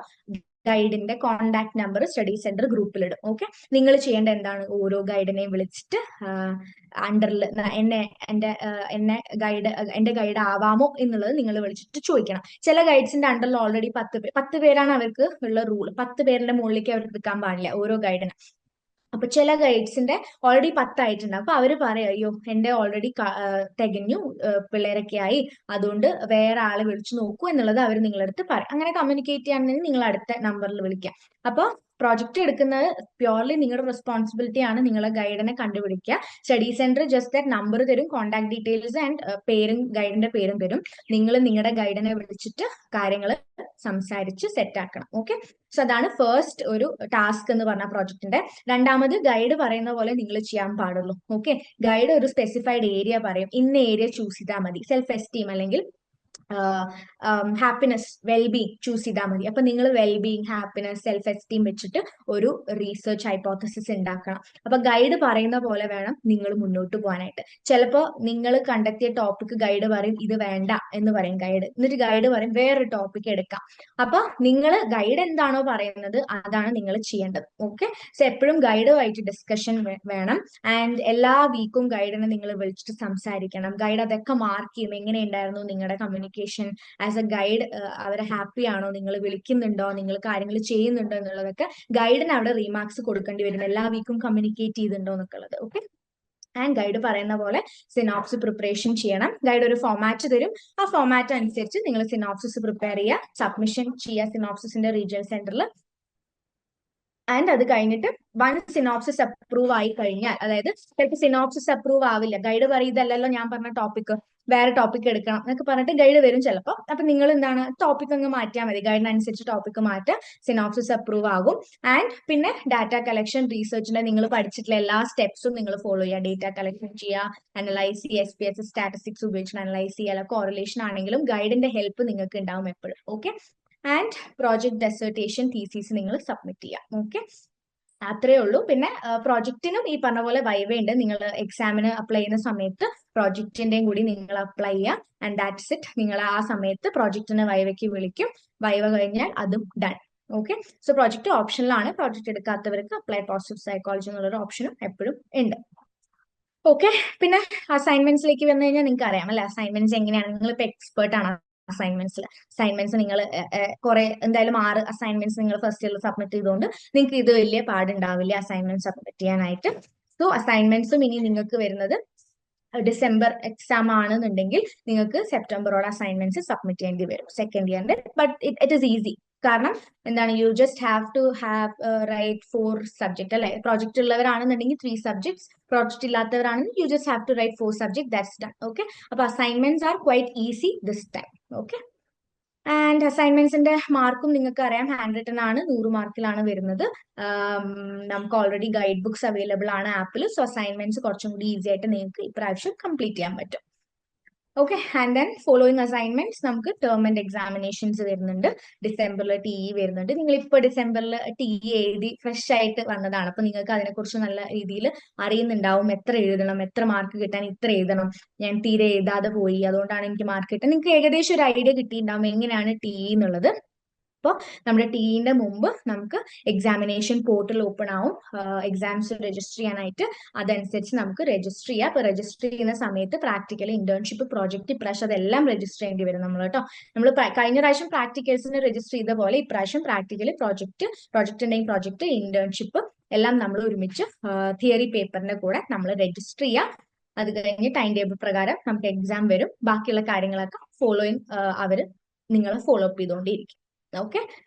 ഗൈഡിന്റെ കോണ്ടാക്ട് നമ്പർ സ്റ്റഡി സെന്റർ ഗ്രൂപ്പിലിടും. ഓക്കെ. നിങ്ങൾ ചെയ്യേണ്ട എന്താണ്, ഓരോ ഗൈഡിനെയും വിളിച്ചിട്ട് അണ്ടറിൽ എന്റെ ഗൈഡ് ആവാമോ എന്നുള്ളത് നിങ്ങൾ വിളിച്ചിട്ട് ചോദിക്കണം. ചില ഗൈഡ്സിന്റെ അണ്ടറിൽ ഓൾറെഡി 10 പേരാണ് അവർക്ക് ഉള്ള റൂൾ. 10 പേരുടെ മുകളിലേക്ക് അവർക്ക് എടുക്കാൻ പാടില്ല ഓരോ ഗൈഡിന്. അപ്പൊ ചില ഗൈഡ്സിന്റെ ഓൾറെഡി 10 ആയിട്ടുണ്ട്. അപ്പൊ അവര് പറയും, അയ്യോ എന്റെ ഓൾറെഡി തികഞ്ഞു, പിള്ളേരൊക്കെ ആയി, അതുകൊണ്ട് വേറെ ആളെ വിളിച്ചു നോക്കൂ എന്നുള്ളത് അവർ നിങ്ങളടുത്ത് പറയും. അങ്ങനെ കമ്മ്യൂണിക്കേറ്റ് ചെയ്യാണെങ്കിൽ നിങ്ങൾ അടുത്ത നമ്പറിൽ വിളിക്കാം. അപ്പൊ പ്രോജക്റ്റ് എടുക്കുന്നത് പ്യോർലി നിങ്ങളുടെ റെസ്പോൺസിബിലിറ്റി ആണ്, നിങ്ങളെ ഗൈഡിനെ കണ്ടുപിടിക്കുക. Study centre just that number തരും, കോൺടാക്ട് ഡീറ്റെയിൽസ് ആൻഡ് പേരും ഗൈഡിന്റെ പേരും തരും. നിങ്ങൾ നിങ്ങളുടെ ഗൈഡിനെ വിളിച്ചിട്ട് കാര്യങ്ങൾ സംസാരിച്ച് സെറ്റ് ആക്കണം. ഓക്കെ. സോ അതാണ് ഫസ്റ്റ് ഒരു ടാസ്ക് എന്ന് പറഞ്ഞ പ്രോജക്റ്റിന്റെ. രണ്ടാമത്, ഗൈഡ് പറയുന്ന പോലെ നിങ്ങൾ ചെയ്യാൻ പാടുള്ളൂ. ഓക്കെ. ഗൈഡ് ഒരു സ്പെസിഫൈഡ് ഏരിയ പറയും, ഇന്ന ഏരിയ ചൂസ് ചെയ്താൽ മതി. സെൽഫ് എസ്റ്റീം അല്ലെങ്കിൽ ഹാപ്പിനെസ്, വെൽബീങ് ചൂസ് ചെയ്താൽ മതി. അപ്പൊ നിങ്ങൾ വെൽബീങ്, ഹാപ്പിനെസ്, സെൽഫ് എസ്റ്റീം വെച്ചിട്ട് ഒരു റീസെർച്ച് ഹൈപ്പോത്തസിസ് ഉണ്ടാക്കണം. അപ്പൊ ഗൈഡ് പറയുന്ന പോലെ വേണം നിങ്ങൾ മുന്നോട്ട് പോകാനായിട്ട്. ചിലപ്പോ നിങ്ങൾ കണ്ടെത്തിയ ടോപ്പിക് ഗൈഡ് പറയും ഇത് വേണ്ട എന്ന് പറയും ഗൈഡ്, എന്നിട്ട് ഗൈഡ് പറയും വേറൊരു ടോപ്പിക് എടുക്കാം. അപ്പൊ നിങ്ങൾ ഗൈഡ് എന്താണോ പറയുന്നത് അതാണ് നിങ്ങൾ ചെയ്യേണ്ടത്. ഓക്കെ. സോ എപ്പോഴും ഗൈഡുമായിട്ട് ഡിസ്കഷൻ വേണം. ആൻഡ് എല്ലാ വീക്കും ഗൈഡിനെ നിങ്ങൾ വിളിച്ചിട്ട് സംസാരിക്കണം. ഗൈഡ് അതൊക്കെ മാർക്ക് ചെയ്യും, എങ്ങനെയുണ്ടായിരുന്നു നിങ്ങളുടെ കമ്മ്യൂണിക്കേഷൻ ആസ് എ ഗൈഡ്, അവരെ ഹാപ്പി ആണോ, നിങ്ങൾ വിളിക്കുന്നുണ്ടോ, നിങ്ങൾ കാര്യങ്ങൾ ചെയ്യുന്നുണ്ടോ എന്നുള്ളതൊക്കെ ഗൈഡിന് അവിടെ റീമാർക്സ് കൊടുക്കേണ്ടി വരും, എല്ലാ വീക്കും കമ്മ്യൂണിക്കേറ്റ് ചെയ്തിട്ടുണ്ടോ എന്നൊക്കെ ഉള്ളത്. ഓക്കെ. ആൻഡ് ഗൈഡ് പറയുന്ന പോലെ സിനോപ്സിസ് പ്രിപ്പറേഷൻ ചെയ്യണം. ഗൈഡ് ഒരു ഫോമാറ്റ് തരും, ആ ഫോമാറ്റ് അനുസരിച്ച് നിങ്ങൾ സിനോപ്സിസ് പ്രിപ്പയർ ചെയ്യുക, സബ്മിഷൻ ചെയ്യുക സിനോപ്സിസിന്റെ റീജിയണൽ സെന്ററിൽ. ആൻഡ് അത് കഴിഞ്ഞിട്ട് വൺ സിനോപ്സിസ് അപ്രൂവ് ആയി കഴിഞ്ഞാൽ, അതായത് ചിലപ്പോൾ സിനോപ്സിസ് അപ്രൂവ് ആവില്ല, ഗൈഡ് പറയും ഇതല്ലല്ലോ ഞാൻ പറഞ്ഞ ടോപ്പിക്, വേറെ ടോപ്പിക് എടുക്കണം എന്നൊക്കെ പറഞ്ഞിട്ട് ഗൈഡ് വരും ചിലപ്പോൾ. അപ്പൊ നിങ്ങൾ എന്താണ്, ടോപ്പിക് അങ്ങ് മാറ്റിയാൽ മതി, ഗൈഡിനനുസരിച്ച് ടോപ്പിക് മാറ്റുക, സിനോപ്സിസ് അപ്രൂവ് ആകും. ആൻഡ് പിന്നെ ഡാറ്റ കളക്ഷൻ, റീസെർച്ചിന്റെ നിങ്ങൾ പഠിച്ചിട്ടുള്ള എല്ലാ സ്റ്റെപ്സും നിങ്ങൾ ഫോളോ ചെയ്യുക. ഡേറ്റ കളക്ഷൻ ചെയ്യുക, അനലൈസ് ചെയ്യുക, SPSS സ്റ്റാറ്റിസ്റ്റിക്സ് ഉപയോഗിച്ച് അനലൈസ് ചെയ്യുക, കോറിലേഷൻ ആണെങ്കിലും ഗൈഡിന്റെ ഹെൽപ്പ് നിങ്ങൾക്ക് ഉണ്ടാവും എപ്പോഴും. Okay. And project dissertation, thesis നിങ്ങൾ സബ്മിറ്റ് ചെയ്യാം. ഓക്കെ. അത്രേ ഉള്ളൂ. പിന്നെ പ്രോജക്റ്റിനും ഈ പറഞ്ഞ പോലെ വൈവ ഉണ്ട്. നിങ്ങൾ എക്സാമിന് അപ്ലൈ ചെയ്യുന്ന സമയത്ത് പ്രോജക്റ്റിന്റെയും കൂടി നിങ്ങൾ അപ്ലൈ ചെയ്യുക. And that's it. നിങ്ങൾ ആ സമയത്ത് പ്രോജക്റ്റിന് വൈവയ്ക്ക് വിളിക്കും. വൈവ കഴിഞ്ഞാൽ അതും ഡൺ. ഓക്കെ. സോ പ്രോജക്റ്റ് ഓപ്ഷനിലാണ്. പ്രോജക്റ്റ് എടുക്കാത്തവർക്ക് അപ്ലൈഡ് പോസിറ്റീവ് സൈക്കോളജി എന്നുള്ളൊരു ഓപ്ഷനും എപ്പോഴും ഉണ്ട്. ഓക്കെ. പിന്നെ അസൈൻമെന്റ്സിലേക്ക് വന്നു കഴിഞ്ഞാൽ നിങ്ങൾക്ക് അറിയാം അല്ലെ, അസൈൻമെന്റ്സ് എങ്ങനെയാണ്, നിങ്ങൾ ഇപ്പൊ എക്സ്പേർട്ട് ആണ് അസൈൻമെന്റ്സ് നിങ്ങൾ കുറെ എന്തായാലും 6 അസൈൻമെന്റ്സ് നിങ്ങൾ ഫസ്റ്റ് ഇയറിൽ സബ്മിറ്റ് ചെയ്തുകൊണ്ട് നിങ്ങൾക്ക് ഇത് വലിയ പാടുണ്ടാവില്ല അസൈൻമെന്റ് സബ്മിറ്റ് ചെയ്യാനായിട്ട്. സോ അസൈൻമെന്റ്സും ഇനി നിങ്ങൾക്ക് വരുന്നത് ഡിസംബർ എക്സാം ആണെന്നുണ്ടെങ്കിൽ നിങ്ങൾക്ക് സെപ്റ്റംബറോടെ അസൈൻമെന്റ്സ് സബ്മിറ്റ് ചെയ്യേണ്ടി വരും സെക്കൻഡ് ഇയറിന്റെ. But it is easy. കാരണം എന്താണ്, you just have to have write 4 subject അല്ലെ. പ്രോജക്റ്റ് ഉള്ളവരാണെന്നുണ്ടെങ്കിൽ 3 സബ്ജക്ട്സ്, പ്രോജക്റ്റ് ഇല്ലാത്തവരാണെങ്കിൽ you just have to write 4 subject, that's done. Okay, അപ്പൊ assignments are quite easy this time. Okay, and അസൈൻമെന്റ്സിന്റെ മാർക്കും നിങ്ങൾക്ക് അറിയാം, ഹാൻഡ് റിട്ടൺ ആണ്, 100 മാർക്കിലാണ് വരുന്നത്. നമുക്ക് ഓൾറെഡി ഗൈഡ് ബുക്സ് അവൈലബിൾ ആണ് ആപ്പിൽ. സോ അസൈൻമെന്റ്സ് കുറച്ചും കൂടി ഈസി ആയിട്ട് നിങ്ങൾക്ക് ഇപ്രാവശ്യം കംപ്ലീറ്റ് ചെയ്യാൻ പറ്റും. Okay, and then following assignments നമുക്ക് ടേം ആൻഡ് എക്സാമിനേഷൻസ് വരുന്നുണ്ട്. ഡിസംബറിൽ TE വരുന്നുണ്ട്. നിങ്ങൾ ഇപ്പോൾ ഡിസംബറിൽ TE എഴുതി ഫ്രഷ് ആയിട്ട് വന്നതാണ്, അപ്പൊ നിങ്ങൾക്ക് അതിനെക്കുറിച്ച് നല്ല രീതിയിൽ അറിയുന്നുണ്ടാവും. എത്ര എഴുതണം, എത്ര മാർക്ക് കിട്ടാൻ ഇത്ര എഴുതണം, ഞാൻ തീരെ എഴുതാതെ പോയി അതുകൊണ്ടാണ് എനിക്ക് മാർക്ക് കിട്ടുന്നത്. നിങ്ങൾക്ക് ഏകദേശം ഒരു ഐഡിയ കിട്ടിയിട്ടുണ്ടാവും എങ്ങനെയാണ് TE എന്നുള്ളത്. അപ്പോൾ നമ്മുടെ TEന്റെ മുമ്പ് നമുക്ക് എക്സാമിനേഷൻ പോർട്ടൽ ഓപ്പൺ ആവും, എക്സാംസ് രജിസ്റ്റർ ചെയ്യാനായിട്ട്. അതനുസരിച്ച് നമുക്ക് രജിസ്റ്റർ ചെയ്യാം. അപ്പൊ രജിസ്റ്റർ ചെയ്യുന്ന സമയത്ത് പ്രാക്ടിക്കൽ, ഇന്റേൺഷിപ്പ്, പ്രോജക്റ്റ്, ഇപ്രാവശ്യം അതെല്ലാം രജിസ്റ്റർ ചെയ്യേണ്ടി വരും നമ്മൾ കേട്ടോ. നമ്മൾ കഴിഞ്ഞ പ്രാവശ്യം പ്രാക്ടിക്കൽസിന് രജിസ്റ്റർ ചെയ്ത പോലെ ഇപ്രാവശ്യം പ്രാക്ടിക്കൽ, പ്രോജക്റ്റ് ഉണ്ടെങ്കിൽ പ്രോജക്റ്റ്, ഇന്റേൺഷിപ്പ് എല്ലാം നമ്മൾ ഒരുമിച്ച് തിയറി പേപ്പറിന്റെ കൂടെ നമ്മൾ രജിസ്റ്റർ ചെയ്യാം. അത് കഴിഞ്ഞ് ടൈം ടേബിൾ പ്രകാരം നമുക്ക് എക്സാം വരും. ബാക്കിയുള്ള കാര്യങ്ങളൊക്കെ ഫോളോയിങ് അവർ നിങ്ങൾ ഫോളോ അപ്പ് ചെയ്തുകൊണ്ടിരിക്കും. ഓക്കെ,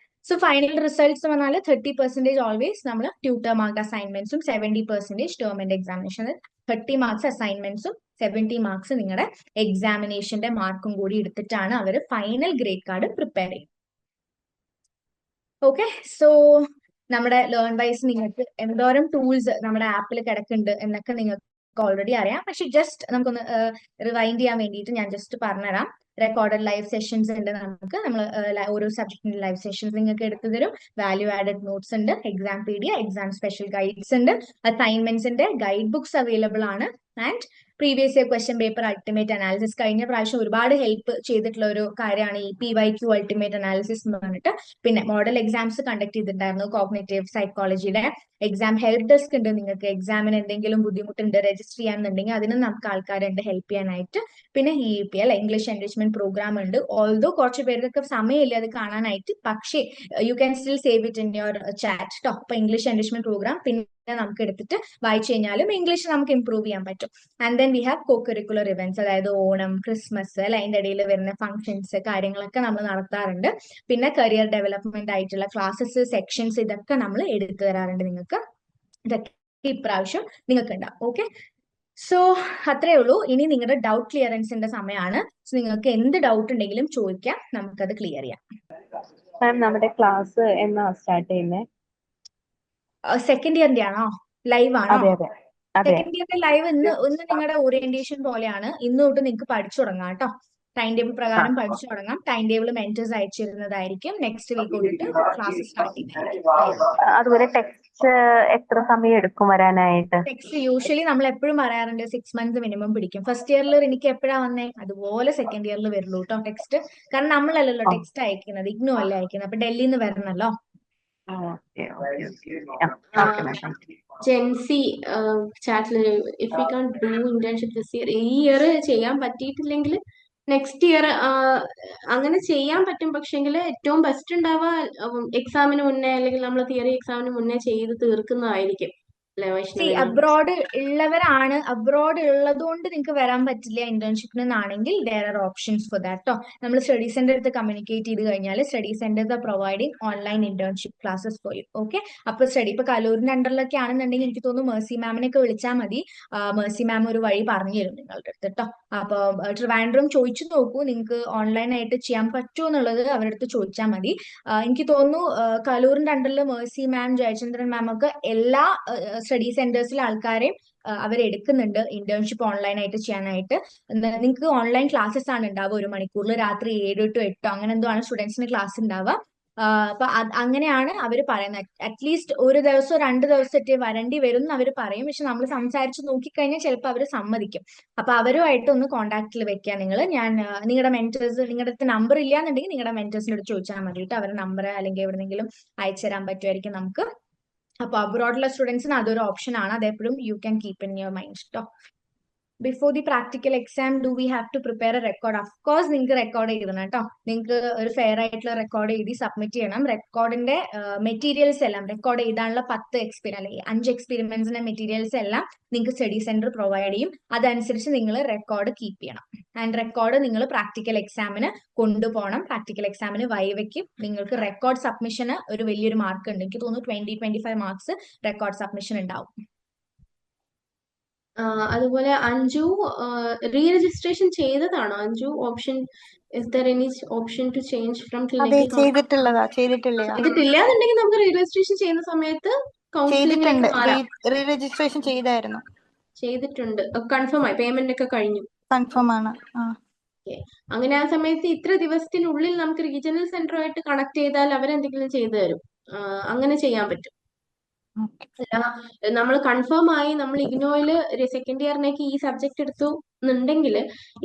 സോ ഫൈനൽ റിസൾട്ട്സ് പറഞ്ഞാൽ 30% ഓൾവേസ് നമ്മൾ ട്യൂട്ടർ മാർക്ക് അസൈൻമെന്റ്സും, 70% ടേം ആൻഡ് എക്സാമിനേഷൻ. 30 മാർക്സ് അസൈൻമെന്റ്സും 70 മാർക്സ് നിങ്ങളുടെ എക്സാമിനേഷന്റെ മാർക്കും കൂടി എടുത്തിട്ടാണ് അവർ ഫൈനൽ ഗ്രേഡ് കാർഡ് പ്രിപ്പയർ ചെയ്യും. ഓക്കെ, സോ നമ്മുടെ ലേൺ വൈസ് നിങ്ങൾക്ക് എന്തോരം ടൂൾസ് നമ്മുടെ ആപ്പിൽ കിടക്കുന്നുണ്ട് എന്നൊക്കെ നിങ്ങൾക്ക് ഓൾറെഡി അറിയാം. പക്ഷെ ജസ്റ്റ് നമുക്കൊന്ന് റിവൈൻഡ് ചെയ്യാൻ വേണ്ടിയിട്ട് ഞാൻ ജസ്റ്റ് പറഞ്ഞുതരാം. റെക്കോർഡഡ് ലൈവ് സെഷൻസ് ഉണ്ട് നമുക്ക്. നമ്മൾ ഓരോ സബ്ജക്റ്റിന്റെ ലൈവ് സെഷൻസ് നിങ്ങൾക്ക് എടുത്തു തരും. വാല്യൂ ആഡഡ് നോട്ട്സ് ഉണ്ട്, exam pedia, exam special guides ഉണ്ട്, അസൈൻമെന്റ്സിന്റെ ഗൈഡ് ബുക്സ് അവൈലബിൾ ആണ്, and previous year question paper ultimate analysis. കഴിഞ്ഞ പ്രാവശ്യം ഒരുപാട് ഹെൽപ്പ് ചെയ്തിട്ടുള്ള ഒരു കാര്യമാണ് ഈ PYQ അൾട്ടിമേറ്റ് അനാലിസിസ് എന്ന് പറഞ്ഞിട്ട്. പിന്നെ മോഡൽ എക്സാംസ് കണ്ടക്ട് ചെയ്തിട്ടുണ്ടായിരുന്നു, കോഗ്നിറ്റീവ് സൈക്കോളജിയുടെ എക്സാം ഹെൽപ്പ് ഡെസ്ക് ഉണ്ട്. നിങ്ങൾക്ക് എക്സാമിന് എന്തെങ്കിലും ബുദ്ധിമുട്ടുണ്ട് രജിസ്റ്റർ ചെയ്യാന്നുണ്ടെങ്കിൽ അതിനും നമുക്ക് ആൾക്കാരുണ്ട് ഹെൽപ്പ് ചെയ്യാനായിട്ട്. പിന്നെ EEP അല്ലെ, ഇംഗ്ലീഷ് എൻറിച്ച്മെന്റ് പ്രോഗ്രാം ഉണ്ട്. ഓൾദോ കുറച്ച് പേർക്കൊക്കെ സമയമില്ല അത് കാണാനായിട്ട്, പക്ഷേ you can still save it in your chat ട്ടോ. അപ്പൊ ഇംഗ്ലീഷ് എൻറിച്ച്മെന്റ് പ്രോഗ്രാം പിന്നെ നമുക്ക് എടുത്തിട്ട് വായിച്ചു കഴിഞ്ഞാലും ഇംഗ്ലീഷ് നമുക്ക് ഇംപ്രൂവ് ചെയ്യാൻ പറ്റും. And then we have co curricular events, അതായത് ഓണം, ക്രിസ്മസ് അല്ലെ, അതിന്റെ ഇടയിൽ വരുന്ന ഫംഗ്ഷൻസ് കാര്യങ്ങളൊക്കെ നമ്മൾ നടത്താറുണ്ട്. പിന്നെ കരിയർ ഡെവലപ്മെന്റ് ആയിട്ടുള്ള ക്ലാസ്സസ്, സെക്ഷൻസ്, ഇതൊക്കെ നമ്മൾ എടുത്തു തരാറുണ്ട് നിങ്ങൾക്ക്. ഇതൊക്കെ ഇപ്രാവശ്യം നിങ്ങൾക്ക് ഉണ്ടാവും. ഓക്കെ, സോ അത്രേ ഉള്ളൂ. ഇനി നിങ്ങളുടെ ഡൗട്ട് ക്ലിയറൻസിന്റെ സമയമാണ്. സോ നിങ്ങൾക്ക് എന്ത് ഡൗട്ട് ഉണ്ടെങ്കിലും ചോദിക്കാം, നമുക്കത് ക്ലിയർ ചെയ്യാം. മാം, നമ്മുടെ ക്ലാസ് എന്നാ സ്റ്റാർട്ട് ചെയ്യുന്നത്? സെക്കൻഡ് ഇയറിന്റെ ആണോ? ലൈവ് ആണോ? അതെ അതെ അതെ. സെക്കൻഡ് ഇയറിന്റെ ലൈവ് ഇന്ന് നിങ്ങളുടെ ഓറിയന്റേഷൻ പോലെയാണ്. ഇന്ന് തൊട്ട് നിങ്ങൾക്ക് പഠിച്ചു തുടങ്ങാം കേട്ടോ. ടൈം ടേബിൾ പ്രകാരം പഠിച്ചു തുടങ്ങാം. ടൈം ടേബിൾ മെന്റേഴ്സ് അയച്ചിരുന്നതായിരിക്കും. നെക്സ്റ്റ് വീക്ക് തൊട്ടിട്ട് ക്ലാസ് സ്റ്റാർട്ട് ചെയ്യുന്നതായിരിക്കും. അതുപോലെ ടെക്സ്റ്റ് എത്ര സമയം എടുക്കും വരാനായിട്ട്? ടെക്സ്റ്റ് യൂഷ്വലി നമ്മൾ എപ്പോഴും പറയാറുണ്ട് 6 മന്ത്സ് മിനിമം പിടിക്കും. ഫസ്റ്റ് ഇയറിൽ എനിക്ക് എപ്പോഴാ വന്നേ അതുപോലെ സെക്കൻഡ് ഇയറിൽ വരുള്ളൂ കേട്ടോ ടെക്സ്റ്റ്. കാരണം നമ്മളല്ലല്ലോ ടെക്സ്റ്റ് അയക്കുന്നത്, ഇഗ്നോ അല്ലേ അയക്കുന്നത്. അപ്പൊ ഡൽഹിയിൽ നിന്ന് വരണല്ലോ. ജെൻസി ചാറ്റിൽ if you can do internship this year, ഈ ഇയർ ചെയ്യാൻ പറ്റിയിട്ടില്ലെങ്കിൽ നെക്സ്റ്റ് ഇയർ അങ്ങനെ ചെയ്യാൻ പറ്റും. പക്ഷെങ്കിൽ ഏറ്റവും ബെസ്റ്റ് ഉണ്ടാവുക എക്സാമിന് മുന്നേ അല്ലെങ്കിൽ നമ്മൾ തിയറി എക്സാമിന് മുന്നേ ചെയ്ത് തീർക്കുന്നതായിരിക്കും. അബ്രോഡ് ഉള്ളവരാണ്, അബ്രോഡ് ഉള്ളതുകൊണ്ട് നിങ്ങൾക്ക് വരാൻ പറ്റില്ല ഇന്റേൺഷിപ്പിനാണെങ്കിൽ there are options for that ട്ടോ. നമ്മൾ സ്റ്റഡി സെന്റർ അടുത്ത് കമ്മ്യൂണിക്കേറ്റ് ചെയ്ത് കഴിഞ്ഞാൽ study centre providing online internship classes for you. Okay, അപ്പൊ ഇപ്പൊ കലൂരിന്റെ അണ്ടറിലൊക്കെ ആണെന്നുണ്ടെങ്കിൽ എനിക്ക് തോന്നുന്നു മേഴ്സി മാമിനൊക്കെ വിളിച്ചാൽ മതി. മേഴ്സി മാം ഒരു വഴി പറഞ്ഞു തരും നിങ്ങളുടെ അടുത്ത് കേട്ടോ. അപ്പൊ ട്രിവാൻഡ്രം ചോദിച്ചു നോക്കൂ, നിങ്ങൾക്ക് ഓൺലൈൻ ആയിട്ട് ചെയ്യാൻ പറ്റുമോ എന്നുള്ളത് അവരുടെ അടുത്ത് ചോദിച്ചാൽ മതി. എനിക്ക് തോന്നുന്നു കലൂരിന്റെ അണ്ടറിൽ മേഴ്സി മാം, ജയചന്ദ്രൻ മാം ഒക്കെ എല്ലാ സ്റ്റഡി സെന്റേഴ്സിലെ ആൾക്കാരെയും അവരെടുക്കുന്നുണ്ട് ഇന്റേൺഷിപ്പ് ഓൺലൈൻ ആയിട്ട് ചെയ്യാനായിട്ട്. നിങ്ങൾക്ക് ഓൺലൈൻ ക്ലാസ്സസ് ആണ് ഉണ്ടാവുക 1 മണിക്കൂറിൽ, രാത്രി 7 to 8 അങ്ങനെ എന്തോ ആണ് സ്റ്റുഡൻസിന് ക്ലാസ് ഉണ്ടാവുക. അപ്പൊ അങ്ങനെയാണ് അവർ പറയുന്നത്. അറ്റ്ലീസ്റ്റ് ഒരു ദിവസം 2 ദിവസത്തെ വരേണ്ടി വരും എന്ന് അവർ പറയും. പക്ഷെ നമ്മൾ സംസാരിച്ച് നോക്കിക്കഴിഞ്ഞാൽ ചിലപ്പോൾ അവർ സമ്മതിക്കും. അപ്പൊ അവരുമായിട്ട് ഒന്ന് കോൺടാക്റ്റിൽ വെക്കുക നിങ്ങൾ. ഞാൻ നിങ്ങളുടെ മെന്റേഴ്സ്, നിങ്ങളുടെ അടുത്ത് നമ്പർ ഇല്ല എന്നുണ്ടെങ്കിൽ നിങ്ങളുടെ മെന്റേഴ്സിനോട് ചോദിച്ചാൽ മതിയിട്ട് അവരുടെ നമ്പർ അല്ലെങ്കിൽ എവിടെന്നെങ്കിലും അയച്ചു തരാൻ പറ്റുമായിരിക്കും നമുക്ക്. അപ്പൊ അബ്രോഡുള്ള സ്റ്റുഡൻസിന് അതൊരു ഓപ്ഷൻ ആണ്. അതെപ്പോഴും you can keep in your mind കേട്ടോ. Before the practical exam do we have to prepare a record? Of course നിങ്ങൾക്ക് റെക്കോർഡ് എഴുതണം കേട്ടോ. നിങ്ങൾക്ക് ഒരു ഫെയർ ആയിട്ടുള്ള റെക്കോർഡ് എഴുതി സബ്മിറ്റ് ചെയ്യണം. റെക്കോർഡിന്റെ മെറ്റീരിയൽസ് എല്ലാം, റെക്കോർഡ് എഴുതാനുള്ള 10 അല്ലെങ്കിൽ 5 എക്സ്പെരിമെന്റ്സിന്റെ മെറ്റീരിയൽസ് എല്ലാം നിങ്ങൾക്ക് സ്റ്റഡി സെന്റർ പ്രൊവൈഡ് ചെയ്യും. അതനുസരിച്ച് നിങ്ങൾ റെക്കോർഡ് കീപ്പ് ചെയ്യണം. ആൻഡ് റെക്കോർഡ് നിങ്ങൾ പ്രാക്ടിക്കൽ എക്സാമിന് കൊണ്ടുപോകണം. പ്രാക്ടിക്കൽ എക്സാമിന് വൈവയ്ക്കും നിങ്ങൾക്ക് റെക്കോർഡ് സബ്മിഷന് ഒരു വലിയൊരു മാർക്ക് ഉണ്ട്. എനിക്ക് തോന്നുന്നു 20-25 മാർക്സ് റെക്കോർഡ് സബ്മിഷൻ ഉണ്ടാവും. അതുപോലെ അഞ്ജു റീ രജിസ്ട്രേഷൻ ചെയ്തതാണോ Anju? Option is there any option to change from അതെ, ക്ലിനിക്കൽ ചെയ്തിട്ടില്ല. ചെയ്തിട്ടില്ല എന്നുണ്ടെങ്കിൽ നമുക്ക് റീ രജിസ്ട്രേഷൻ ചെയ്യുന്ന സമയത്ത് കൗൺസിലിംഗിലേക്ക് ചെയ്തിട്ടുണ്ട്, മാറാം. റീ രജിസ്ട്രേഷൻ ചെയ്തായിരുന്നു. ചെയ്തിട്ടുണ്ട്, കൺഫേം ആയി, പേയ്മെന്റ് ഒക്കെ കഴിഞ്ഞു. കൺഫേം ആണ്. Okay. അങ്ങനെ ആ സമയത്ത് ഇത്ര ദിവസത്തിനുള്ളിൽ നമുക്ക് റീജിയണൽ സെന്ററുമായിട്ട് കണക്ട് ചെയ്താൽ അവരെന്തെങ്കിലും ചെയ്തു തരും. അങ്ങനെ ചെയ്യാൻ പറ്റും. ഓക്കെ. അല്ല, നമ്മൾ കൺഫേം ആയി നമ്മൾ ഇഗ്നോയില് സെക്കൻഡ് ഇയറിനേക്ക് ഈ സബ്ജക്ട് എടുത്തു എന്നുണ്ടെങ്കിൽ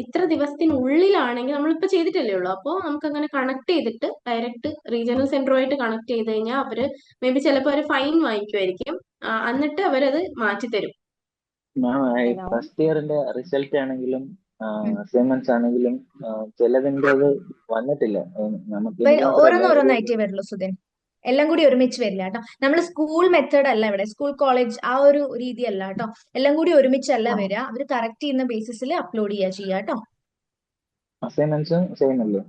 ഇത്ര ദിവസത്തിനുള്ളിലാണെങ്കിൽ നമ്മളിപ്പോ ചെയ്തിട്ടല്ലേ ഉള്ളൂ, അപ്പോൾ നമുക്ക് അങ്ങനെ കണക്ട് ചെയ്തിട്ട് ഡയറക്റ്റ് റീജിയണൽ സെന്ററുമായിട്ട് കണക്ട് ചെയ്ത് കഴിഞ്ഞാൽ അവര് മേ ബി ചിലപ്പോൾ ഒരു ഫൈൻ വാങ്ങിക്കുമായിരിക്കും. എന്നിട്ട് അവരത് മാറ്റി തരും. മാം, ഈ ഹലോ. ഫസ്റ്റ് ഇയറിന്റെ റിസൾട്ട് ആണെങ്കിലും അസൈൻമെന്റ്സ് ആണെങ്കിലും ചിലതിന്റെ അത് വന്നിട്ടില്ല. നമുക്ക് എനിക്ക് മാത്രമല്ല, ഓരോന്നോരോന്നായിട്ടേ വരുള്ളൂ സുധൻ. എല്ലാം കൂടി ഒരുമിച്ച് വരില്ല കേട്ടോ. നമ്മൾ സ്കൂൾ മെത്തേഡ് അല്ല ഇവിടെ, സ്കൂൾ കോളേജ് ആ ഒരു രീതിയല്ല കേട്ടോ. എല്ലാം കൂടി ഒരുമിച്ചല്ല വരിക. അവർ കറക്റ്റ് ചെയ്യുന്ന ബേസിസിൽ അപ്ലോഡ് ചെയ്യുക കേട്ടോ. അസൈൻമെന്റ്സും സെയിം അല്ലേ?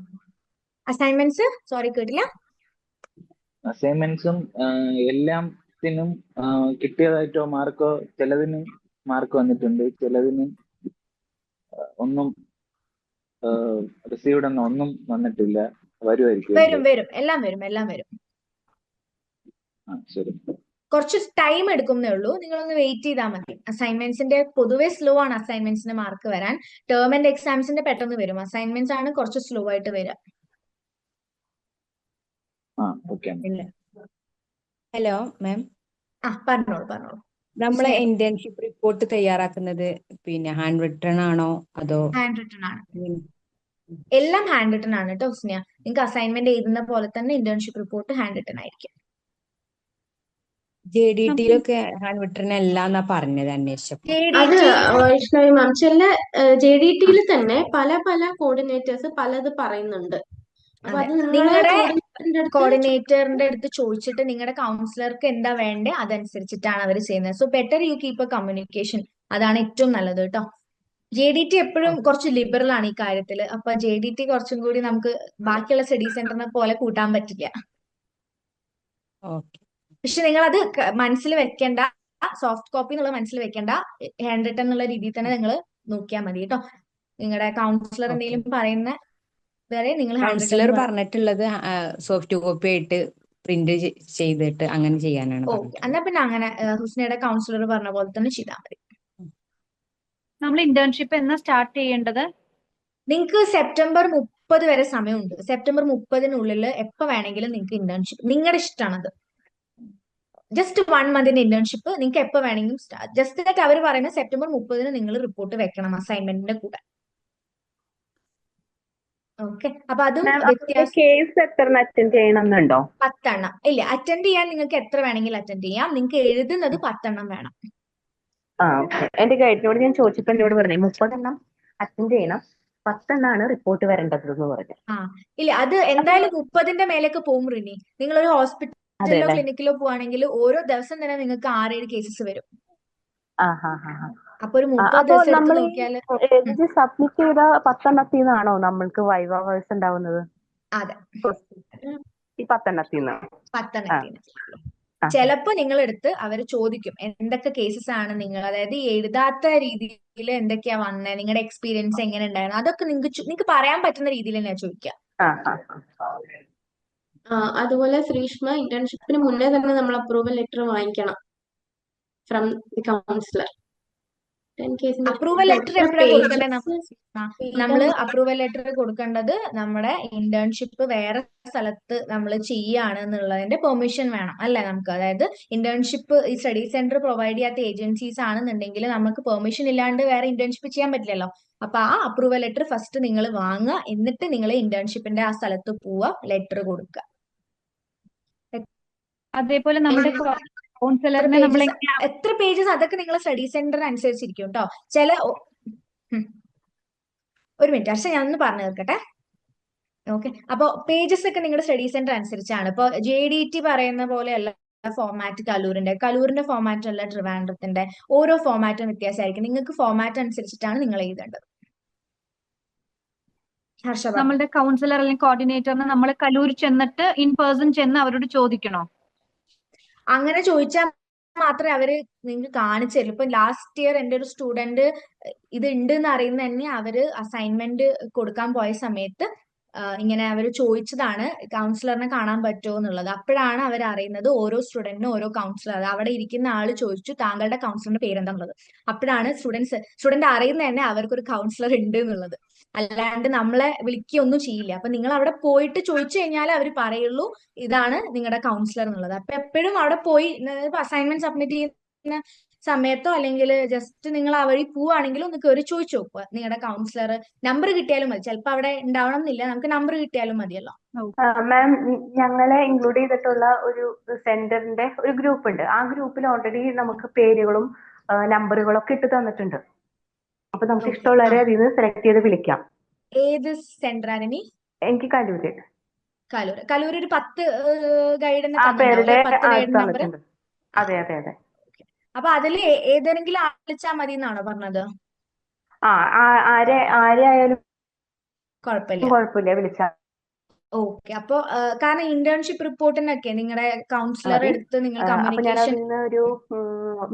അസൈൻമെന്റ്സ് സോറി കേട്ടില്ല. അസൈൻമെന്റ്സും എല്ലാത്തിനും കിട്ടിയതായിട്ടോ മാർക്കോ? ചിലതിന് മാർക്ക് വന്നിട്ടുണ്ട്, ചിലതിന് ഒന്നും റിസീവ്ഡ് ഒന്നും വന്നിട്ടില്ല. വരുമായിരിക്കും. വരും എല്ലാം വരും. ശരി. കുറച്ച് ടൈം എടുക്കുന്നേ ഉള്ളൂ. നിങ്ങളൊന്ന് വെയിറ്റ് ചെയ്താൽ മതി. അസൈൻമെന്റ്സിന്റെ പൊതുവെ സ്ലോ ആണ് അസൈൻമെന്റ്സിന്റെ മാർക്ക് വരാൻ. ടേം ആൻഡ് എക്സാംസിന്റെ പെട്ടെന്ന് വരും. അസൈൻമെന്റ്സ് ആണ് കുറച്ച് സ്ലോ ആയിട്ട് വരിക. ഓക്കെ. ഹലോ മാം, പറഞ്ഞോളൂ. നമ്മളെ ഇന്റേൺഷിപ്പ് റിപ്പോർട്ട് തയ്യാറാക്കുന്നത് പിന്നെ ഹാൻഡ് റിട്ടൺ ആണോ അതോ? ഹാൻഡ് റിട്ടൺ ആണ്. എല്ലാം ഹാൻഡ് റിട്ടൺ ആണ് കേട്ടോ ഹുസ്നിയ. നിങ്ങൾക്ക് അസൈൻമെന്റ് എഴുതുന്ന പോലെ തന്നെ ഇന്റേൺഷിപ്പ് റിപ്പോർട്ട് ഹാൻഡ് റിട്ടൺ ആയിരിക്കും. JDT-ലൊക്കെ ഹാൻഡ് റിട്ടൺ അല്ല എന്നാ പറഞ്ഞത് അന്വേഷിച്ചപ്പോ. അത് വൈഷ്ണവി മാം, ചില JDT-യിൽ തന്നെ പല പല കോർഡിനേറ്റേഴ്സ് പലത് പറയുന്നുണ്ട്. അപ്പൊ അത് നിങ്ങളുടെ കോർഡിനേറ്ററിന്റെ കോർഡിനേറ്ററിന്റെ അടുത്ത് ചോദിച്ചിട്ട് നിങ്ങളുടെ കൗൺസിലർക്ക് എന്താ വേണ്ടേ അതനുസരിച്ചിട്ടാണ് അവർ ചെയ്യുന്നത്. So better you keep A communication. അതാണ് ഏറ്റവും നല്ലത് കേട്ടോ. JDT എപ്പോഴും കുറച്ച് ലിബറൽ ആണ് ഈ കാര്യത്തിൽ. അപ്പൊ JDT കുറച്ചും കൂടി നമുക്ക് ബാക്കിയുള്ള സ്റ്റഡി സെന്ററിനെ പോലെ കൂട്ടാൻ പറ്റില്ല. ഓക്കെ. പക്ഷെ നിങ്ങൾ അത് മനസ്സിൽ വെക്കേണ്ട. സോഫ്റ്റ് കോപ്പി എന്നുള്ള മനസ്സിൽ വെക്കേണ്ട. ഹാൻഡ് റിട്ടൺ എന്നുള്ള രീതിയിൽ തന്നെ നിങ്ങൾ നോക്കിയാൽ മതി കേട്ടോ. നിങ്ങളുടെ കൗൺസിലർ എന്തെങ്കിലും പറയുന്ന വരെ നിങ്ങൾ കൗൺസിലർ പറഞ്ഞിട്ടുള്ളത് സോഫ്റ്റ് കോപ്പി ആയിട്ട് പ്രിന്റ് ചെയ്തിട്ട് അങ്ങനെ ചെയ്യാനാണ് പറഞ്ഞത്. എന്നാ പിന്നെ അങ്ങനെ ഹുസ്നയുടെ കൗൺസിലർ പറഞ്ഞ പോലെ തന്നെ ചെയ്താൽ മതി. നമ്മൾ ഇന്റേൺഷിപ്പ് എന്നാ സ്റ്റാർട്ട് ചെയ്യേണ്ടത്? നിങ്ങൾക്ക് സെപ്റ്റംബർ 30 വരെ സമയമുണ്ട്. സെപ്റ്റംബർ 30-നുള്ളിൽ എപ്പോ വേണമെങ്കിലും നിങ്ങൾക്ക് ഇന്റേൺഷിപ്പ്, നിങ്ങളുടെ ഇഷ്ടമാണത്. ജസ്റ്റ് 1 മന്തിന്റെ ഇന്റേൺഷിപ്പ് നിങ്ങൾക്ക് എപ്പോ വേണമെങ്കിലും സ്റ്റാർട്ട്. ജസ്റ്റ് ദാറ്റ് അവർ പറയുന്നത് സെപ്റ്റംബർ 30-ന് നിങ്ങൾ റിപ്പോർട്ട് വെക്കണം അസൈൻമെന്റിന്റെ കൂടെ. ഓക്കെ. അപ്പൊ അതും കേസ് എത്ര അറ്റൻഡ് ചെയ്യണമെന്നുണ്ടോ? 10 എണ്ണം. ഇല്ല, അറ്റൻഡ് ചെയ്യാൻ നിങ്ങൾക്ക് എത്ര വേണമെങ്കിലും അറ്റൻഡ് ചെയ്യാം. നിങ്ങൾക്ക് എഴുതുന്നത് 10 എണ്ണം വേണം. എന്റെ ഗൈഡിനോട് ഞാൻ ചോദിച്ചപ്പോ എന്നോട് പറഞ്ഞു 30 എണ്ണം അറ്റൻഡ് ചെയ്യണം, 10 എണ്ണമാണ് റിപ്പോർട്ട് വരേണ്ടത് എന്ന് പറഞ്ഞു. ഇല്ല, അത് എന്തായാലും 30-ന്റെ മേലേക്ക് പോകും റിനി. നിങ്ങൾ ഒരു ഹോസ്പിറ്റലിലോ ക്ലിനിക്കിലോ പോവാണെങ്കിൽ ഓരോ ദിവസം തന്നെ നിങ്ങൾക്ക് 6-7 കേസസ് വരും. അപ്പൊ ഒരു 30 ദിവസം എടുത്ത് നോക്കിയാല് സബ്മിറ്റ് ചെയ്ത 10 എണ്ണത്തിൽ നിന്നാണോ നമ്മൾക്ക് വൈവ വേഴ്സ് ഉണ്ടാവുന്നത്? അതെ, ഈ 10 എണ്ണത്തിൽ നിന്ന്. 10 എണ്ണത്തിന് ചിലപ്പോ നിങ്ങളെടുത്ത് അവർ ചോദിക്കും എന്തൊക്കെ കേസസ് ആണ് നിങ്ങൾ, അതായത് എഴുതാത്ത രീതിയിൽ എന്തൊക്കെയാ വന്നത്, നിങ്ങളുടെ എക്സ്പീരിയൻസ് എങ്ങനെ ഉണ്ടായിരുന്നു, അതൊക്കെ നിങ്ങൾക്ക് പറയാൻ പറ്റുന്ന രീതിയിൽ തന്നെയാ ചോദിക്കുക. അതുപോലെ ശ്രീഷ്മ, ഇന്റേൺഷിപ്പിന് മുന്നേ തന്നെ നമ്മൾ അപ്രൂവൽ ലെറ്റർ വാങ്ങിക്കണം from the councillor. Approval letter എപ്പോഴാണ് കൊടുക്കണ്ടേ? നമ്മള് അപ്രൂവൽ ലെറ്റർ കൊടുക്കേണ്ടത് നമ്മുടെ ഇന്റേൺഷിപ്പ് വേറെ സ്ഥലത്ത് നമ്മൾ ചെയ്യാണ് എന്നുള്ളതിന്റെ പെർമിഷൻ വേണം അല്ലെ നമുക്ക്. അതായത് ഇന്റേൺഷിപ്പ് ഈ സ്റ്റഡി സെന്റർ പ്രൊവൈഡ് ചെയ്യാത്ത ഏജൻസീസ് ആണെന്നുണ്ടെങ്കിൽ നമുക്ക് പെർമിഷൻ ഇല്ലാണ്ട് വേറെ ഇന്റേൺഷിപ്പ് ചെയ്യാൻ പറ്റില്ലല്ലോ. അപ്പൊ ആ അപ്രൂവൽ ലെറ്റർ ഫസ്റ്റ് നിങ്ങൾ വാങ്ങുക, എന്നിട്ട് നിങ്ങൾ ഇന്റേൺഷിപ്പിന്റെ ആ സ്ഥലത്ത് പോവുക, ലെറ്റർ കൊടുക്കുക. അതേപോലെ നമ്മുടെ കൗൺസിലറിനെ നമ്മൾ എത്ര പേജസ് അതൊക്കെ നിങ്ങളെ സ്റ്റഡി സെന്റർ അനുസരിച്ചിരിക്കും കേട്ടോ. ചില ഉം. ഒരു മിനിറ്റ് ഹർഷ, ഞാൻ ഒന്ന് പറഞ്ഞു തീർക്കട്ടെ. ഓക്കെ, അപ്പൊ പേജസ് ഒക്കെ നിങ്ങളുടെ സ്റ്റഡി സെന്റർ അനുസരിച്ചാണ്. ഇപ്പൊ JDT പറയുന്ന പോലെയല്ല ഫോമാറ്റ് കലൂരിന്റെ ഫോമാറ്റ് അല്ല ട്രിവാൻഡ്രത്തിന്റെ. ഓരോ ഫോമാറ്റും വ്യത്യാസമായിരിക്കും. നിങ്ങൾക്ക് ഫോമാറ്റ് അനുസരിച്ചിട്ടാണ് നിങ്ങൾ എഴുതേണ്ടത്. ഹർഷ പറഞ്ഞു. നമ്മളുടെ കൗൺസിലർ അല്ലെങ്കിൽ കോർഡിനേറ്ററിന് നമ്മൾ കലൂർ ചെന്നിട്ട് ഇൻ പേഴ്സൺ ചെന്ന് അവരോട് ചോദിക്കണോ? അങ്ങനെ ചോദിച്ചാൽ മാത്രമേ അവര് നിങ്ങൾക്ക് കാണിച്ചു തരും. ഇപ്പൊ ലാസ്റ്റ് ഇയർ എന്റെ ഒരു സ്റ്റുഡന്റ് ഇത് ഉണ്ട് എന്ന് അറിയുന്ന തന്നെ അവര് അസൈൻമെന്റ് കൊടുക്കാൻ പോയ സമയത്ത് ഇങ്ങനെ അവര് ചോദിച്ചതാണ് കൗൺസിലറിനെ കാണാൻ പറ്റുമോ എന്നുള്ളത്. അപ്പോഴാണ് അവർ അറിയുന്നത് ഓരോ സ്റ്റുഡന്റിനും ഓരോ കൗൺസിലർ, അവിടെ ഇരിക്കുന്ന ആള് ചോദിച്ചു താങ്കളുടെ കൗൺസിലറിന്റെ പേരെന്താന്നുള്ളത്. അപ്പോഴാണ് സ്റ്റുഡന്റ് അറിയുന്ന തന്നെ അവർക്കൊരു കൗൺസിലർ ഉണ്ട് എന്നുള്ളത്. അല്ലാണ്ട് നമ്മളെ വിളിക്കുകയൊന്നും ചെയ്യില്ല. അപ്പൊ നിങ്ങൾ അവിടെ പോയിട്ട് ചോദിച്ചു കഴിഞ്ഞാൽ അവർ പറയുള്ളൂ ഇതാണ് നിങ്ങളുടെ കൗൺസിലർ എന്നുള്ളത്. അപ്പൊ എപ്പോഴും അവിടെ പോയി അസൈൻമെന്റ് സബ്മിറ്റ് ചെയ്യുന്ന സമയത്തോ അല്ലെങ്കിൽ ജസ്റ്റ് നിങ്ങൾ ആ വഴി പോവുകയാണെങ്കിലും ഒന്ന് കയറി ചോദിച്ചു നോക്കുക നിങ്ങളുടെ കൗൺസിലർ. നമ്പർ കിട്ടിയാലും മതി, ചിലപ്പോൾ അവിടെ ഉണ്ടാവണം എന്നില്ല, നമുക്ക് നമ്പർ കിട്ടിയാലും മതിയല്ലോ. മാം, ഞങ്ങളെ ഇൻക്ലൂഡ് ചെയ്തിട്ടുള്ള ഒരു സെന്ററിന്റെ ഒരു ഗ്രൂപ്പ് ഉണ്ട്. ആ ഗ്രൂപ്പിൽ ഓൾറെഡി നമുക്ക് പേരുകളും നമ്പറുകളും ഒക്കെ ഇട്ട് തന്നിട്ടുണ്ട്. അപ്പൊ നമുക്ക് ഇഷ്ടമുള്ളവരെ അതിൽ നിന്ന് സെലക്ട് ചെയ്ത് വിളിക്കാം. ഏത് സെന്ററാണ് ഇനി? എനിക്ക് കലൂര്. കലൂർ ഒരു 10 ഗൈഡിനെ ആ പേരുടെ നമ്പർ. തന്നിട്ടുണ്ട്. അതെ അതെ അതെ. അപ്പൊ അതില് ഏതെങ്കിലും വിളിച്ചാൽ മതി എന്നാണോ പറഞ്ഞത്? ആരെ ആയാലും കുഴപ്പമില്ല വിളിച്ചാൽ. ഓക്കെ, അപ്പൊ കാരണം ഇന്റേൺഷിപ്പ് റിപ്പോർട്ടിനൊക്കെ നിങ്ങളുടെ കൗൺസിലർ എടുത്ത് നിങ്ങൾ കമ്മ്യൂണിക്കേഷൻ. ഒരു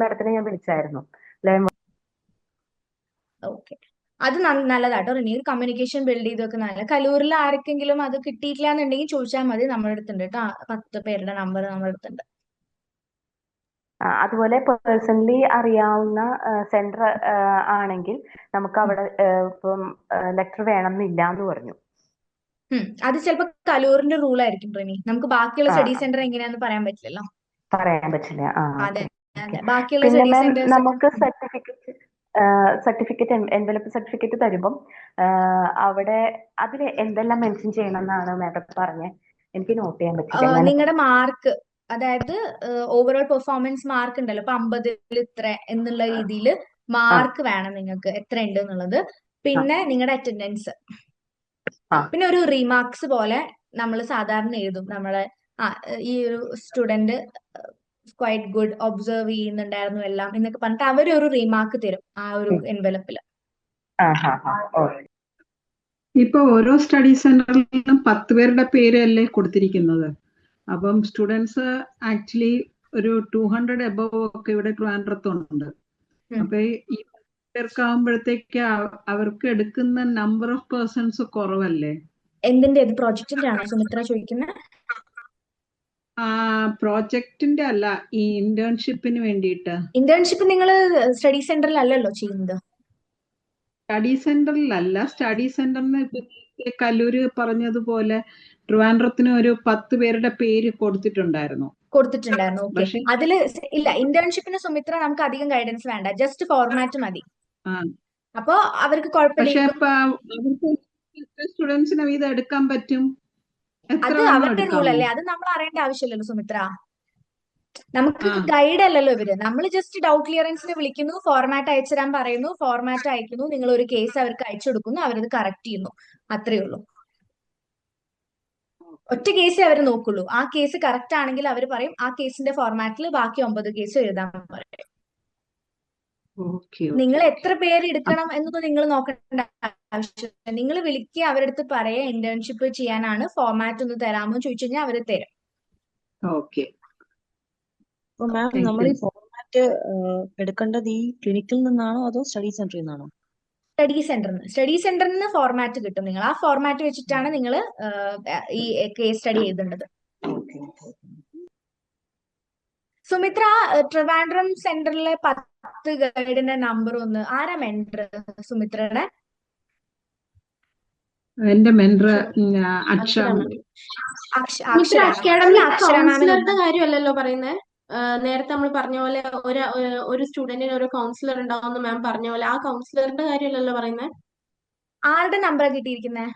മാഡത്തിനെ ഞാൻ വിളിച്ചായിരുന്നു. ഓക്കെ, അത് നല്ലതാട്ടോ റിനി. ഒരു കമ്മ്യൂണിക്കേഷൻ ബിൽഡ് ചെയ്തൊക്കെ നല്ല. കലൂരിൽ ആർക്കെങ്കിലും അത് കിട്ടിയിട്ടില്ല എന്നുണ്ടെങ്കിൽ ചോദിച്ചാൽ മതി, നമ്മുടെ അടുത്തുണ്ട് കേട്ടോ. 10 പേരുടെ നമ്പർ നമ്മുടെ അടുത്തുണ്ട്. അതുപോലെ പേഴ്സണലി അറിയാവുന്ന സെന്റർ ആണെങ്കിൽ നമുക്ക് അവിടെ ഇപ്പം ലെറ്റർ വേണമെന്നില്ല എന്ന് പറഞ്ഞു. അത് ചിലപ്പോ കലൂരിന്റെ റൂൾ ആയിരിക്കും റിനി. നമുക്ക് ബാക്കിയുള്ള സ്റ്റഡി സെന്റർ എങ്ങനെയാന്ന് പറയാൻ പറ്റില്ല. അതെ. ബാക്കിയുള്ള സ്റ്റഡി സെന്റേഴ്സ് നമുക്ക് സർട്ടിഫിക്കറ്റ് എൻവലപ്പ് സർട്ടിഫിക്കറ്റ് തരുമ്പം അവിടെ അതിൽ എന്തെല്ലാം മെൻഷൻ ചെയ്യണം എന്നാണ് മാഡം പറഞ്ഞത്? എനിക്ക് നോട്ട് ചെയ്യാൻ പറ്റില്ല. നിങ്ങളുടെ മാർക്ക്, അതായത് ഓവറോൾ പെർഫോമൻസ് മാർക്ക് ഉണ്ടല്ലോ, ഇപ്പൊ 50 ഇത്ര എന്നുള്ള രീതിയിൽ മാർക്ക് വേണം നിങ്ങൾക്ക്, എത്ര ഉണ്ട് എന്നുള്ളത്. പിന്നെ നിങ്ങളുടെ അറ്റൻഡൻസ്, പിന്നെ ഒരു റീമാർക്സ് പോലെ നമ്മൾ സാധാരണ എഴുതും. നമ്മളെ ഈ ഒരു സ്റ്റുഡന്റ് ക്വൈറ്റ് ഗുഡ്, ഒബ്സർവ് ചെയ്യുന്നുണ്ടായിരുന്നു എല്ലാം എന്നൊക്കെ പറഞ്ഞിട്ട് അവരൊരു റീമാർക്ക് തരും ആ ഒരു എൻവലപ്പില്. ഇപ്പൊ ഓരോ സ്റ്റഡി സെന്ററിലും 10 പേരുടെ പേരല്ലേ കൊടുത്തിരിക്കുന്നത്. അപ്പം സ്റ്റുഡൻസ് ആക്ച്വലി ഒരു 200 എബവ് ഒക്കെ ഇവിടെ ട്രിവാൻഡ്രത്തുണ്ട്. അപ്പൊ ഈ പേർക്കാവുമ്പോഴത്തേക്ക് അവർക്ക് എടുക്കുന്ന നമ്പർ ഓഫ് പേഴ്സൺസ് കുറവല്ലേ? എന്തിന്റെ പ്രോജക്റ്റിന്റെ ആണോ സുമിത്ര ചോദിക്കുന്നത്? പ്രോജക്റ്റിന്റെ അല്ല, ഈ ഇന്റേൺഷിപ്പിന് വേണ്ടിയിട്ട്. ഇന്റേൺഷിപ്പ് നിങ്ങൾ സ്റ്റഡി സെന്ററിലല്ലല്ലോ ചെയ്യുന്നത്. സ്റ്റഡി സെന്ററിലല്ല, സ്റ്റഡി സെന്ററിന് കല്ലൂര് പറഞ്ഞതുപോലെ ട്രിവാൻഡ്രത്തിന് ഒരു 10 പേരുടെ പേര് കൊടുത്തിട്ടുണ്ടായിരുന്നു. ഓക്കെ, അതില് ഇല്ല. ഇന്റേൺഷിപ്പിന് സുമിത്ര നമുക്ക് അധികം ഗൈഡൻസ് വേണ്ട, ജസ്റ്റ് ഫോർമാറ്റ് മതി. അപ്പൊ അവർക്ക് കുഴപ്പമില്ല. സ്റ്റുഡൻസിന് ഇത് എടുക്കാൻ പറ്റും. അത് അവരുടെ റൂൾ അല്ലേ, അത് നമ്മൾ അറിയേണ്ട ആവശ്യമില്ലല്ലോ സുമിത്ര. നമുക്ക് ഗൈഡ് അല്ലല്ലോ ഇവര്. നമ്മൾ ജസ്റ്റ് ഡൗട്ട് ക്ലിയറൻസിന് വിളിക്കുന്നു, ഫോർമാറ്റ് അയച്ചുതരാൻ പറയുന്നു, ഫോർമാറ്റ് അയക്കുന്നു, നിങ്ങൾ ഒരു കേസ് അവർക്ക് അയച്ചു കൊടുക്കുന്നു, അവരത് കറക്റ്റ് ചെയ്യുന്നു, അത്രേ ഉള്ളൂ. ഒറ്റ കേസേ അവർ നോക്കുള്ളൂ. ആ കേസ് കറക്റ്റ് ആണെങ്കിൽ അവർ പറയും ആ കേസിന്റെ ഫോർമാറ്റിൽ ബാക്കി 9 കേസ് എഴുതാൻ പറയും. നിങ്ങൾ എത്ര പേര് എടുക്കണം എന്നൊന്നും നിങ്ങൾ നോക്കേണ്ട ആവശ്യമില്ല. നിങ്ങൾ വിളിക്കുക, അവരുടെ അടുത്ത് പറയാ ഇന്റേൺഷിപ്പ് ചെയ്യാനാണ്, ഫോർമാറ്റ് ഒന്ന് തരാമോ ചോദിച്ചു കഴിഞ്ഞാൽ അവര് തരും. മാം, നമ്മൾ ഈ ഫോർമാറ്റ് എടുക്കേണ്ടത് ഈ ക്ലിനിക്കിൽ നിന്നാണോ അതോ സ്റ്റഡി സെന്ററിൽ നിന്നാണോ? സ്റ്റഡി സെന്ററിൽ നിന്ന് ഫോർമാറ്റ് കിട്ടും. നിങ്ങൾ ആ ഫോർമാറ്റ് വെച്ചിട്ടാണ് നിങ്ങൾ ഈ കേസ് സ്റ്റഡി എഴുതേണ്ടത്. സുമിത്ര, ട്രിവാൻഡ്രം സെന്ററിലെ 10 ഗൈഡിന്റെ നമ്പർ ഒന്ന് ആരാ മെന്റർ? സുമിത്രയുടെ എന്റെ മെന്റർ അക്ഷര. കൗൺസിലറുടെ കാര്യമല്ലല്ലോ പറയുന്നത്. നേരത്തെ നമ്മൾ പറഞ്ഞ പോലെ ഒരു സ്റ്റുഡന്റിന് ഒരു കൗൺസിലർ ഉണ്ടാവുമെന്ന് മാം പറഞ്ഞ പോലെ ആ കൗൺസിലറിന്റെ കാര്യമല്ലല്ലോ പറയുന്നത്. ആരുടെ നമ്പറാ കിട്ടിയിരിക്കുന്നത്?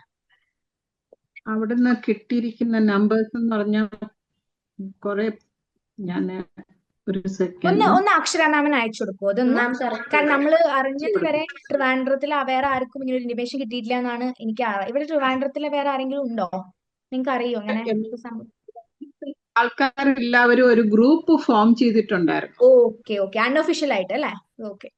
അവിടുന്ന് കിട്ടിയിരിക്കുന്ന നമ്പേഴ്സ് എന്ന് പറഞ്ഞാൽ കുറെ, ഞാൻ ഒരു ഒന്ന് സെക്കൻഡ്. ഒന്ന് അക്ഷര മാമിന് അയച്ചു കൊടുക്കും അതൊന്ന്. മാം കറക്റ്റ് കാരണം ചെയ്തു. നമ്മൾ അറിഞ്ഞത് വരെ ട്രിവാൻഡ്രത്തിൽ വേറെ ആർക്കും ഇങ്ങനെ ഒരു ഇന്റിമേഷൻ കിട്ടിയിട്ടില്ല എന്നാണ് എനിക്ക് ഇവിടെ ട്രിവാൻഡ്രത്തിലെ വേറെ ആരെങ്കിലും ഉണ്ടോ? നിങ്ങൾക്ക് അറിയോ അങ്ങനെ ഒരു സംഭവം? ആൾക്കാരെല്ലാവരും ഒരു ഗ്രൂപ്പ് ഫോം ചെയ്തിട്ടുണ്ടായിരുന്നു. ഓക്കെ ഓക്കെ, അൺഒഫീഷ്യൽ ആയിട്ട് അല്ലേ? ഓക്കെ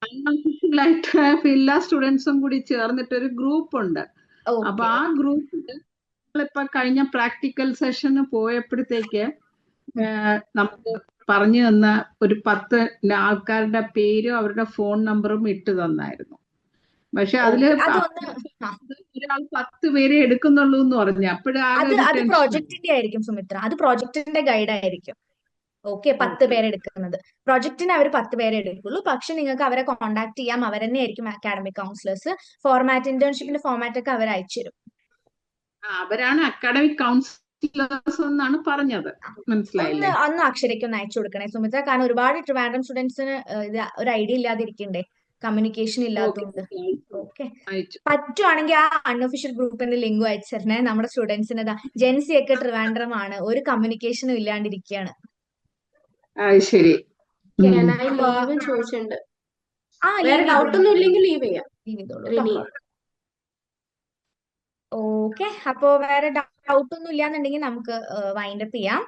അൺഒഫീഷ്യലായിട്ട് എല്ലാ സ്റ്റുഡൻസും കൂടി ചേർന്നിട്ട് ഒരു ഗ്രൂപ്പ് ഉണ്ട്. അപ്പൊ ഓക്കെ ആ ഗ്രൂപ്പിൽ ഇപ്പൊ കഴിഞ്ഞ പ്രാക്ടിക്കൽ സെഷന് പോയപ്പോഴത്തേക്ക് നമുക്ക് പറഞ്ഞു തന്ന ഒരു 10 ആൾക്കാരുടെ പേരും അവരുടെ ഫോൺ നമ്പറും ഇട്ട് തന്നായിരുന്നു. പക്ഷെ അതില് അതൊന്ന് ഒരാൾ 10 പേരെ എടുക്കുന്നുള്ളൂ എന്ന് പറഞ്ഞു. അപ്പോഴാകെ ഒരു അത് ടെൻഷൻ. പ്രോജക്റ്റിന്റെ ആയിരിക്കും സുമിത്ര, അത് പ്രോജക്റ്റിന്റെ ഗൈഡ് ആയിരിക്കും. ഓക്കെ 10 പേരെ എടുക്കുന്നത് പ്രൊജക്റ്റിന് അവർ 10 പേരെ എടുക്കുള്ളൂ. പക്ഷെ നിങ്ങൾക്ക് അവരെ കോൺടാക്ട് ചെയ്യാം, അവർ തന്നെ ആയിരിക്കും അക്കാഡമിക് കൗൺസിലേഴ്സ്. ഫോർമാറ്റ് ഇന്റേൺഷിപ്പിന്റെ ഫോർമാറ്റ് ഒക്കെ അവർ അയച്ചു തരും. അവരാണ് അക്കാഡമിക് കൗൺസിലേഴ്സ് എന്നാണ് പറഞ്ഞത്. മനസ്സിലായില്ലേ? ഒന്ന് അക്ഷരയ്ക്ക് ഒന്ന് അയച്ചു കൊടുക്കണേ സുമിത്ര, കാരണം ഒരുപാട് ട്രിവാൻഡ്രം സ്റ്റുഡൻസിന് ഇത് ഒരു ഐഡിയ ഇല്ലാതിരിക്കണ്ടേ, കമ്മ്യൂണിക്കേഷൻ ഇല്ലാത്തതുകൊണ്ട്. ഓക്കെ പറ്റുവാണെങ്കിൽ ആ അൺഒഫീഷ്യൽ ഗ്രൂപ്പിന്റെ ലിങ്ക് അയച്ചു തരണേ. നമ്മുടെ സ്റ്റുഡൻസിന് ജെൻസി ഒക്കെ ട്രിവാൻഡ്രം ആണ്, ഒരു കമ്മ്യൂണിക്കേഷനും ഇല്ലാണ്ടിരിക്കുകയാണ്. ശരി. ലീവും ചോദിച്ചിട്ടുണ്ട്. വേറെ ഡൗട്ട് ഒന്നും ഇല്ലെങ്കിൽ ലീവ് ചെയ്യാം. റിനി. ഓക്കെ, അപ്പോ വേറെ ഡൗട്ട് ഒന്നും ഇല്ലാന്നുണ്ടെങ്കിൽ നമുക്ക് വൈൻഡപ്പ് ചെയ്യാം.